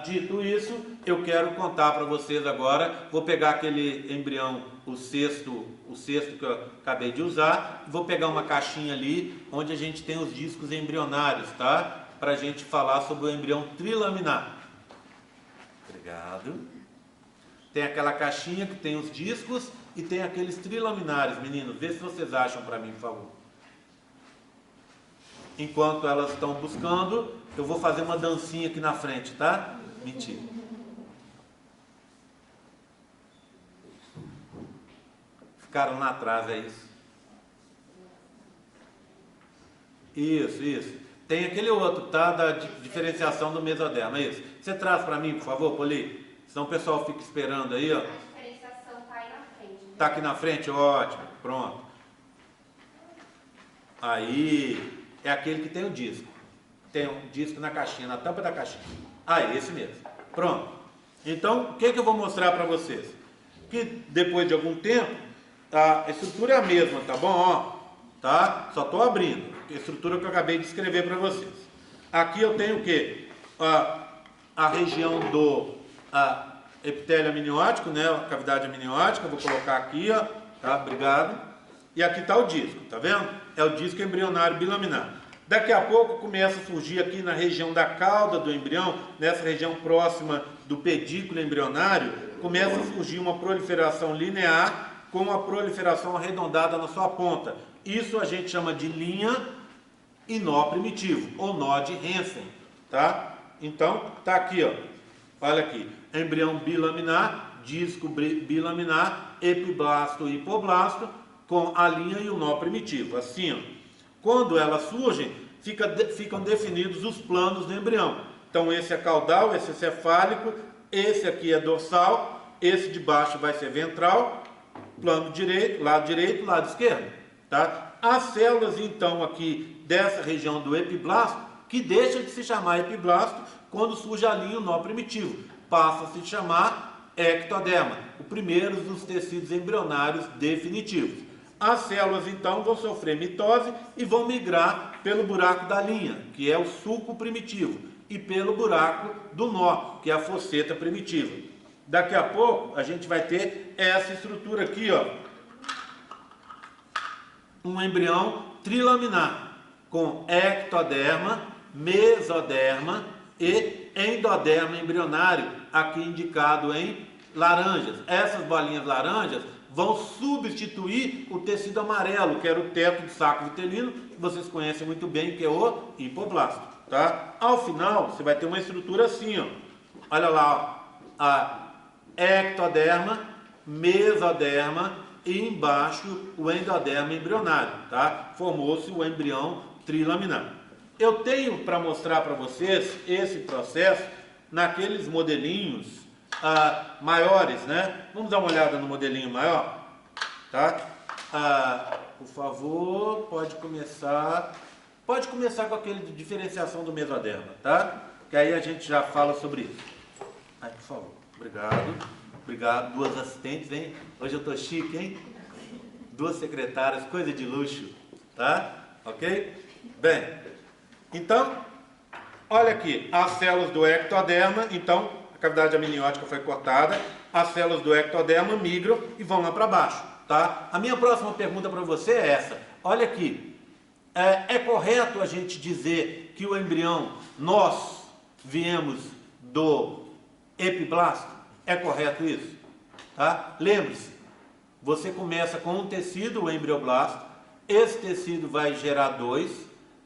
dito isso, eu quero contar para vocês agora, vou pegar aquele embrião, o sexto que eu acabei de usar, vou pegar uma caixinha ali, onde a gente tem os discos embrionários, tá? Para a gente falar sobre o embrião trilaminar. Obrigado. Tem aquela caixinha que tem os discos e tem aqueles trilaminares, meninos. Vê se vocês acham para mim, por favor. Enquanto elas estão buscando, eu vou fazer uma dancinha aqui na frente, tá? Mentira. Ficaram lá atrás, é isso. Isso. Tem aquele outro, tá? Da diferenciação do mesoderma, é isso. Você traz para mim, por favor, Poli? Senão o pessoal fica esperando aí, ó. A diferenciação está aí na frente. Né? Tá aqui na frente? Ótimo. Pronto. Aí, é aquele que tem o disco. Tem um disco na caixinha, na tampa da caixinha. Esse mesmo. Pronto. Então, o que eu vou mostrar para vocês? Que depois de algum tempo, a estrutura é a mesma, tá bom? Ó, tá? Só estou abrindo. A estrutura que eu acabei de escrever para vocês. Aqui eu tenho o quê? A região do epitélio amniótico, né? A cavidade amniótica. Vou colocar aqui, ó. Tá? Obrigado. E aqui está o disco, tá vendo? É o disco embrionário bilaminar. Daqui a pouco começa a surgir aqui na região da cauda do embrião, nessa região próxima do pedículo embrionário, começa a surgir uma proliferação linear com uma proliferação arredondada na sua ponta. Isso a gente chama de linha e nó primitivo, ou nó de Hansen, tá? Então, tá aqui, ó. Olha aqui, embrião bilaminar, disco bilaminar, epiblasto e hipoblasto, com a linha e o nó primitivo, assim, ó. Quando elas surgem, ficam definidos os planos do embrião. Então esse é caudal, esse é cefálico, esse aqui é dorsal, esse de baixo vai ser ventral, plano direito, lado esquerdo, tá? As células então aqui dessa região do epiblasto, que deixa de se chamar epiblasto quando surge ali o nó primitivo, passa a se chamar ectoderma, o primeiro dos tecidos embrionários definitivos. As células então vão sofrer mitose e vão migrar pelo buraco da linha, que é o sulco primitivo, e pelo buraco do nó, que é a fosseta primitiva. Daqui a pouco a gente vai ter essa estrutura aqui, ó, um embrião trilaminar, com ectoderma, mesoderma e endoderma embrionário, aqui indicado em laranjas. Essas bolinhas laranjas vão substituir o tecido amarelo, que era o teto do saco vitelino, que vocês conhecem muito bem, que é o hipoblasto, tá? Ao final, você vai ter uma estrutura assim, ó. Olha lá, ó, a ectoderma, mesoderma e embaixo o endoderma embrionário, tá? Formou-se o embrião trilaminar. Eu tenho para mostrar para vocês esse processo naqueles modelinhos maiores, né? Vamos dar uma olhada no modelinho maior, tá? Por favor, pode começar com aquele de diferenciação do mesoderma, tá? Que aí a gente já fala sobre isso. Aí, por favor, obrigado, duas assistentes, hein? Hoje eu tô chique, hein? Duas secretárias, coisa de luxo, tá? Ok? Bem, então, olha aqui, as células do ectoderma, então, a cavidade amniótica foi cortada, as células do ectoderma migram e vão lá para baixo, tá? A minha próxima pergunta para você é essa. Olha aqui, é correto a gente dizer que o embrião, nós viemos do epiblasto? É correto isso? Tá? Lembre-se, você começa com um tecido, o embrioblasto, esse tecido vai gerar dois,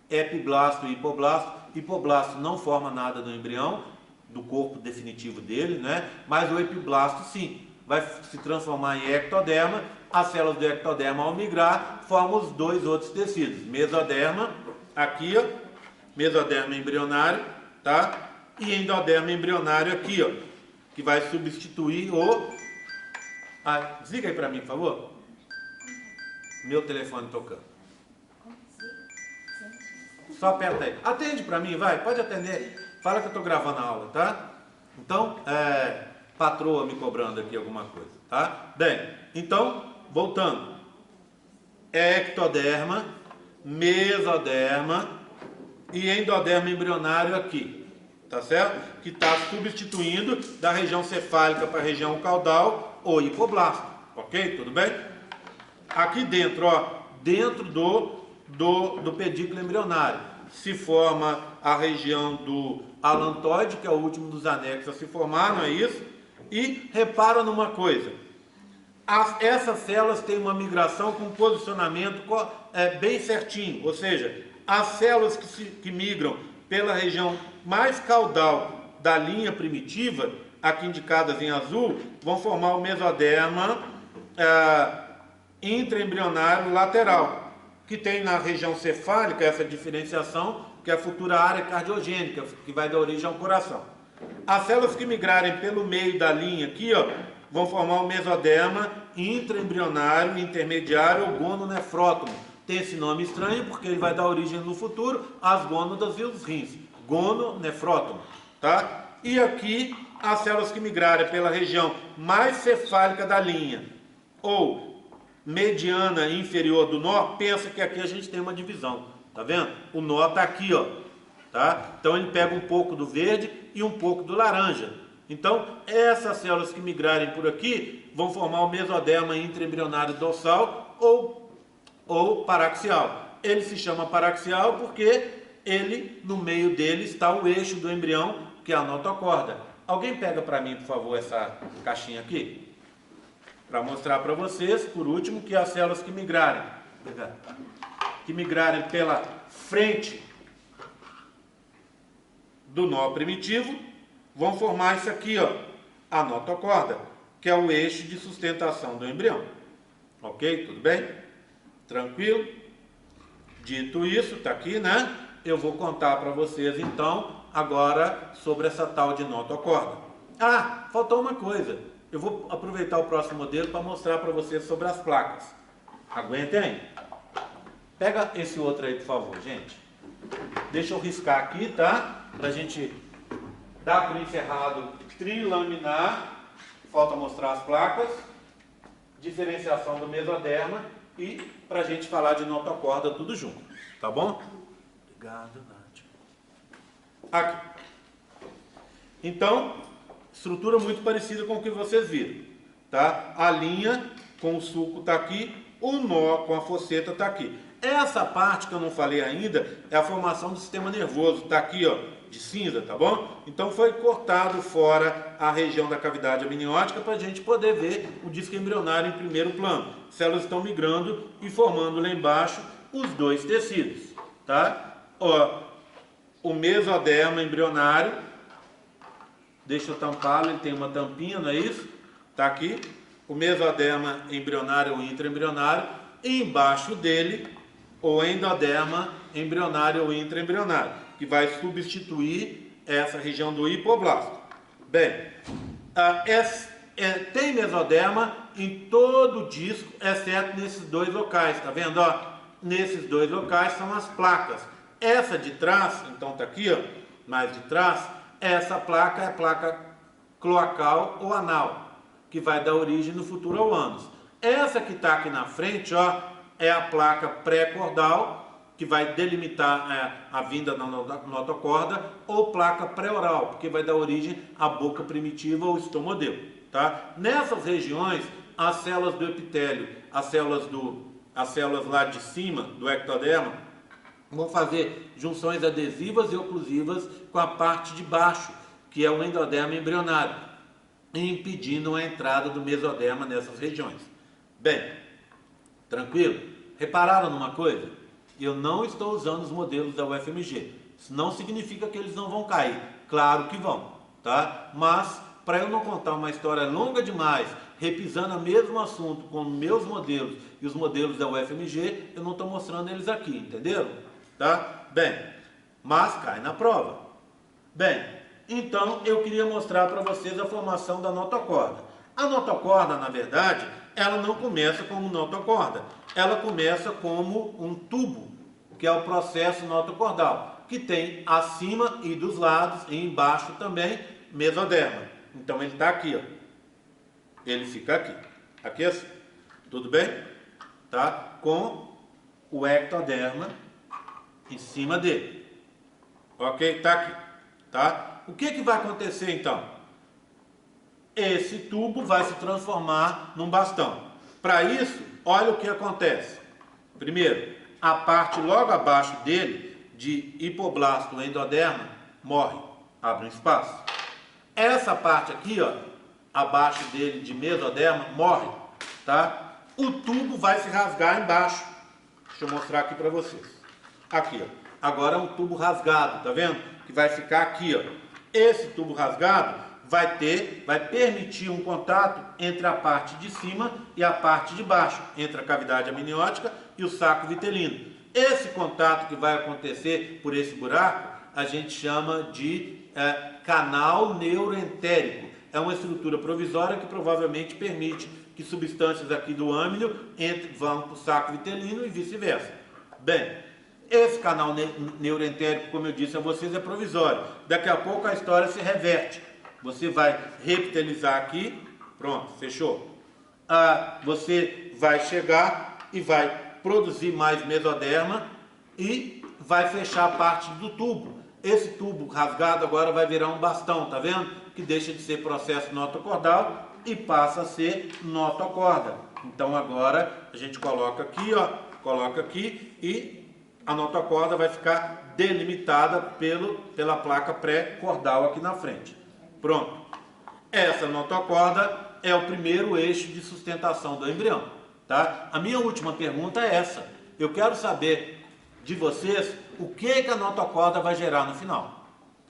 epiblasto e hipoblasto. Hipoblasto não forma nada do embrião, do corpo definitivo dele, né? Mas o epiblasto sim, vai se transformar em ectoderma. As células do ectoderma, ao migrar, formam os dois outros tecidos, mesoderma, aqui ó, mesoderma embrionário, tá? E endoderma embrionário aqui ó, que vai substituir o... desliga aí para mim, por favor. Meu telefone tocando. Só aperta aí. Atende para mim, vai. Pode atender. Fala que eu estou gravando a aula, tá? Então, patroa me cobrando aqui alguma coisa, tá? Bem, então, voltando. Ectoderma, mesoderma e endoderma embrionário aqui. Tá certo? Que está substituindo da região cefálica para a região caudal o hipoblasto. Ok? Tudo bem? Aqui dentro, ó, dentro do pedículo embrionário, se forma a região do alantoide, que é o último dos anexos a se formar, não é isso? E repara numa coisa, essas células têm uma migração com posicionamento bem certinho, ou seja, as células que migram pela região mais caudal da linha primitiva, aqui indicadas em azul, vão formar o mesoderma intraembrionário lateral, que tem na região cefálica essa diferenciação, que é a futura área cardiogênica, que vai dar origem ao coração. As células que migrarem pelo meio da linha aqui, ó, vão formar o mesoderma intraembrionário intermediário ou gononefrótomo. Tem esse nome estranho porque ele vai dar origem no futuro às gônadas e os rins. Gononefrótomo, tá? E aqui as células que migrarem pela região mais cefálica da linha ou mediana e inferior do nó, pensa que aqui a gente tem uma divisão, tá vendo? O nó tá aqui, ó, tá? Então ele pega um pouco do verde e um pouco do laranja. Então essas células que migrarem por aqui vão formar o mesoderma intraembrionário dorsal ou paraxial. Ele se chama paraxial porque ele, no meio dele, está o eixo do embrião, que é a notocorda. Alguém pega para mim, por favor, essa caixinha aqui? Para mostrar para vocês, por último, que as células que migrarem pela frente do nó primitivo, vão formar isso aqui, ó, a notocorda, que é o eixo de sustentação do embrião. Ok? Tudo bem? Tranquilo? Dito isso, tá aqui, né? eu vou contar para vocês então agora sobre essa tal de notocorda. Ah, faltou uma coisa. Eu vou aproveitar o próximo modelo para mostrar para vocês sobre as placas. Aguentem aí. Pega esse outro aí, por favor, gente. Deixa eu riscar aqui, tá? Pra gente dar por encerrado trilaminar. Falta mostrar as placas. Diferenciação do mesoderma. E pra gente falar de notocorda tudo junto. Tá bom? Obrigado, Nath. Aqui. Então, estrutura muito parecida com o que vocês viram. Tá? A linha com o sulco tá aqui. O nó com a fosseta tá aqui. Essa parte que eu não falei ainda é a formação do sistema nervoso, tá aqui, ó, de cinza, tá bom? Então foi cortado fora a região da cavidade amniótica para a gente poder ver o disco embrionário em primeiro plano. Células estão migrando e formando lá embaixo os dois tecidos, tá? Ó, o mesoderma embrionário, deixa eu tampá-lo, ele tem uma tampinha, não é isso? Tá aqui, o mesoderma embrionário ou intraembrionário, e embaixo dele o endoderma embrionário ou intraembrionário, que vai substituir essa região do hipoblasto. Bem, tem mesoderma em todo o disco, exceto nesses dois locais, tá vendo? Ó, nesses dois locais são as placas. Essa de trás, então tá aqui, ó, mais de trás, essa placa é a placa cloacal ou anal, que vai dar origem no futuro ao ânus. Essa que está aqui na frente, ó, é a placa pré-cordal, que vai delimitar a vinda da notocorda, ou placa pré-oral, porque vai dar origem à boca primitiva ou estomodelo, tá? Nessas regiões, as células do epitélio, as células lá de cima do ectoderma, vão fazer junções adesivas e oclusivas com a parte de baixo, que é o endoderma embrionário, impedindo a entrada do mesoderma nessas regiões. Bem, tranquilo? Repararam numa coisa? Eu não estou usando os modelos da UFMG. Isso não significa que eles não vão cair. Claro que vão, tá? Mas, para eu não contar uma história longa demais, repisando o mesmo assunto com meus modelos e os modelos da UFMG, eu não estou mostrando eles aqui, entenderam? Tá? Bem, mas cai na prova. Bem, então eu queria mostrar para vocês a formação da notocorda. A notocorda, na verdade, ela não começa como notocorda. Ela começa como um tubo, que é o processo notocordal, que tem acima e dos lados e embaixo também mesoderma. Então ele está aqui, ó. Ele fica aqui. Aqui assim. Tudo bem? Tá? Com o ectoderma em cima dele. Ok? Tá aqui. Tá? O que vai acontecer então? Esse tubo vai se transformar num bastão. Para isso, olha o que acontece. Primeiro, a parte logo abaixo dele, de hipoblasto endoderma, morre, abre um espaço. Essa parte aqui, ó, abaixo dele de mesoderma, morre, tá? O tubo vai se rasgar embaixo. Deixa eu mostrar aqui para vocês. Aqui, ó. Agora é um tubo rasgado, tá vendo? Que vai ficar aqui, ó. Esse tubo rasgado vai permitir um contato entre a parte de cima e a parte de baixo, entre a cavidade amniótica e o saco vitelino. Esse contato que vai acontecer por esse buraco, a gente chama de canal neuroentérico. É uma estrutura provisória que provavelmente permite que substâncias aqui do âmnio vão para o saco vitelino e vice-versa. Bem, esse canal neuroentérico, como eu disse a vocês, é provisório. Daqui a pouco a história se reverte. Você vai reptilizar aqui, pronto, fechou. Você vai chegar e vai produzir mais mesoderma e vai fechar a parte do tubo. Esse tubo rasgado agora vai virar um bastão, tá vendo? Que deixa de ser processo notocordal e passa a ser notocorda. Então agora a gente coloca aqui, ó, coloca aqui e a notocorda vai ficar delimitada pela placa pré-cordal aqui na frente. Pronto. Essa notocorda é o primeiro eixo de sustentação do embrião, tá? A minha última pergunta é essa. Eu quero saber de vocês o que a notocorda vai gerar no final,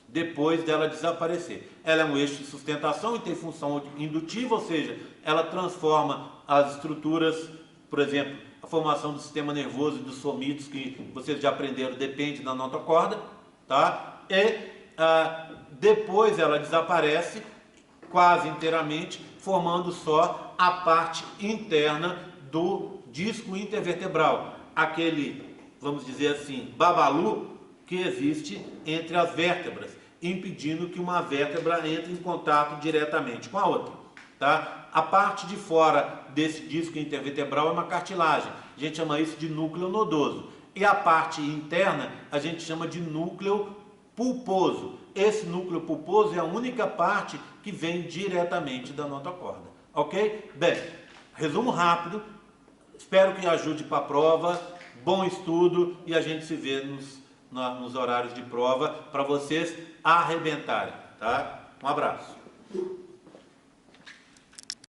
depois dela desaparecer. Ela é um eixo de sustentação e tem função indutiva, ou seja, ela transforma as estruturas, por exemplo, A formação do sistema nervoso e dos somitos, que vocês já aprenderam, depende da notocorda, tá? E depois ela desaparece quase inteiramente, formando só a parte interna do disco intervertebral, aquele, vamos dizer assim, babalu que existe entre as vértebras, impedindo que uma vértebra entre em contato diretamente com a outra, tá? A parte de fora desse disco intervertebral é uma cartilagem, a gente chama isso de núcleo nodoso, e a parte interna a gente chama de núcleo pulposo. Esse núcleo pulposo é a única parte que vem diretamente da notocorda, ok? Bem, resumo rápido, espero que ajude para a prova, bom estudo e a gente se vê nos horários de prova para vocês arrebentarem, tá? Um abraço.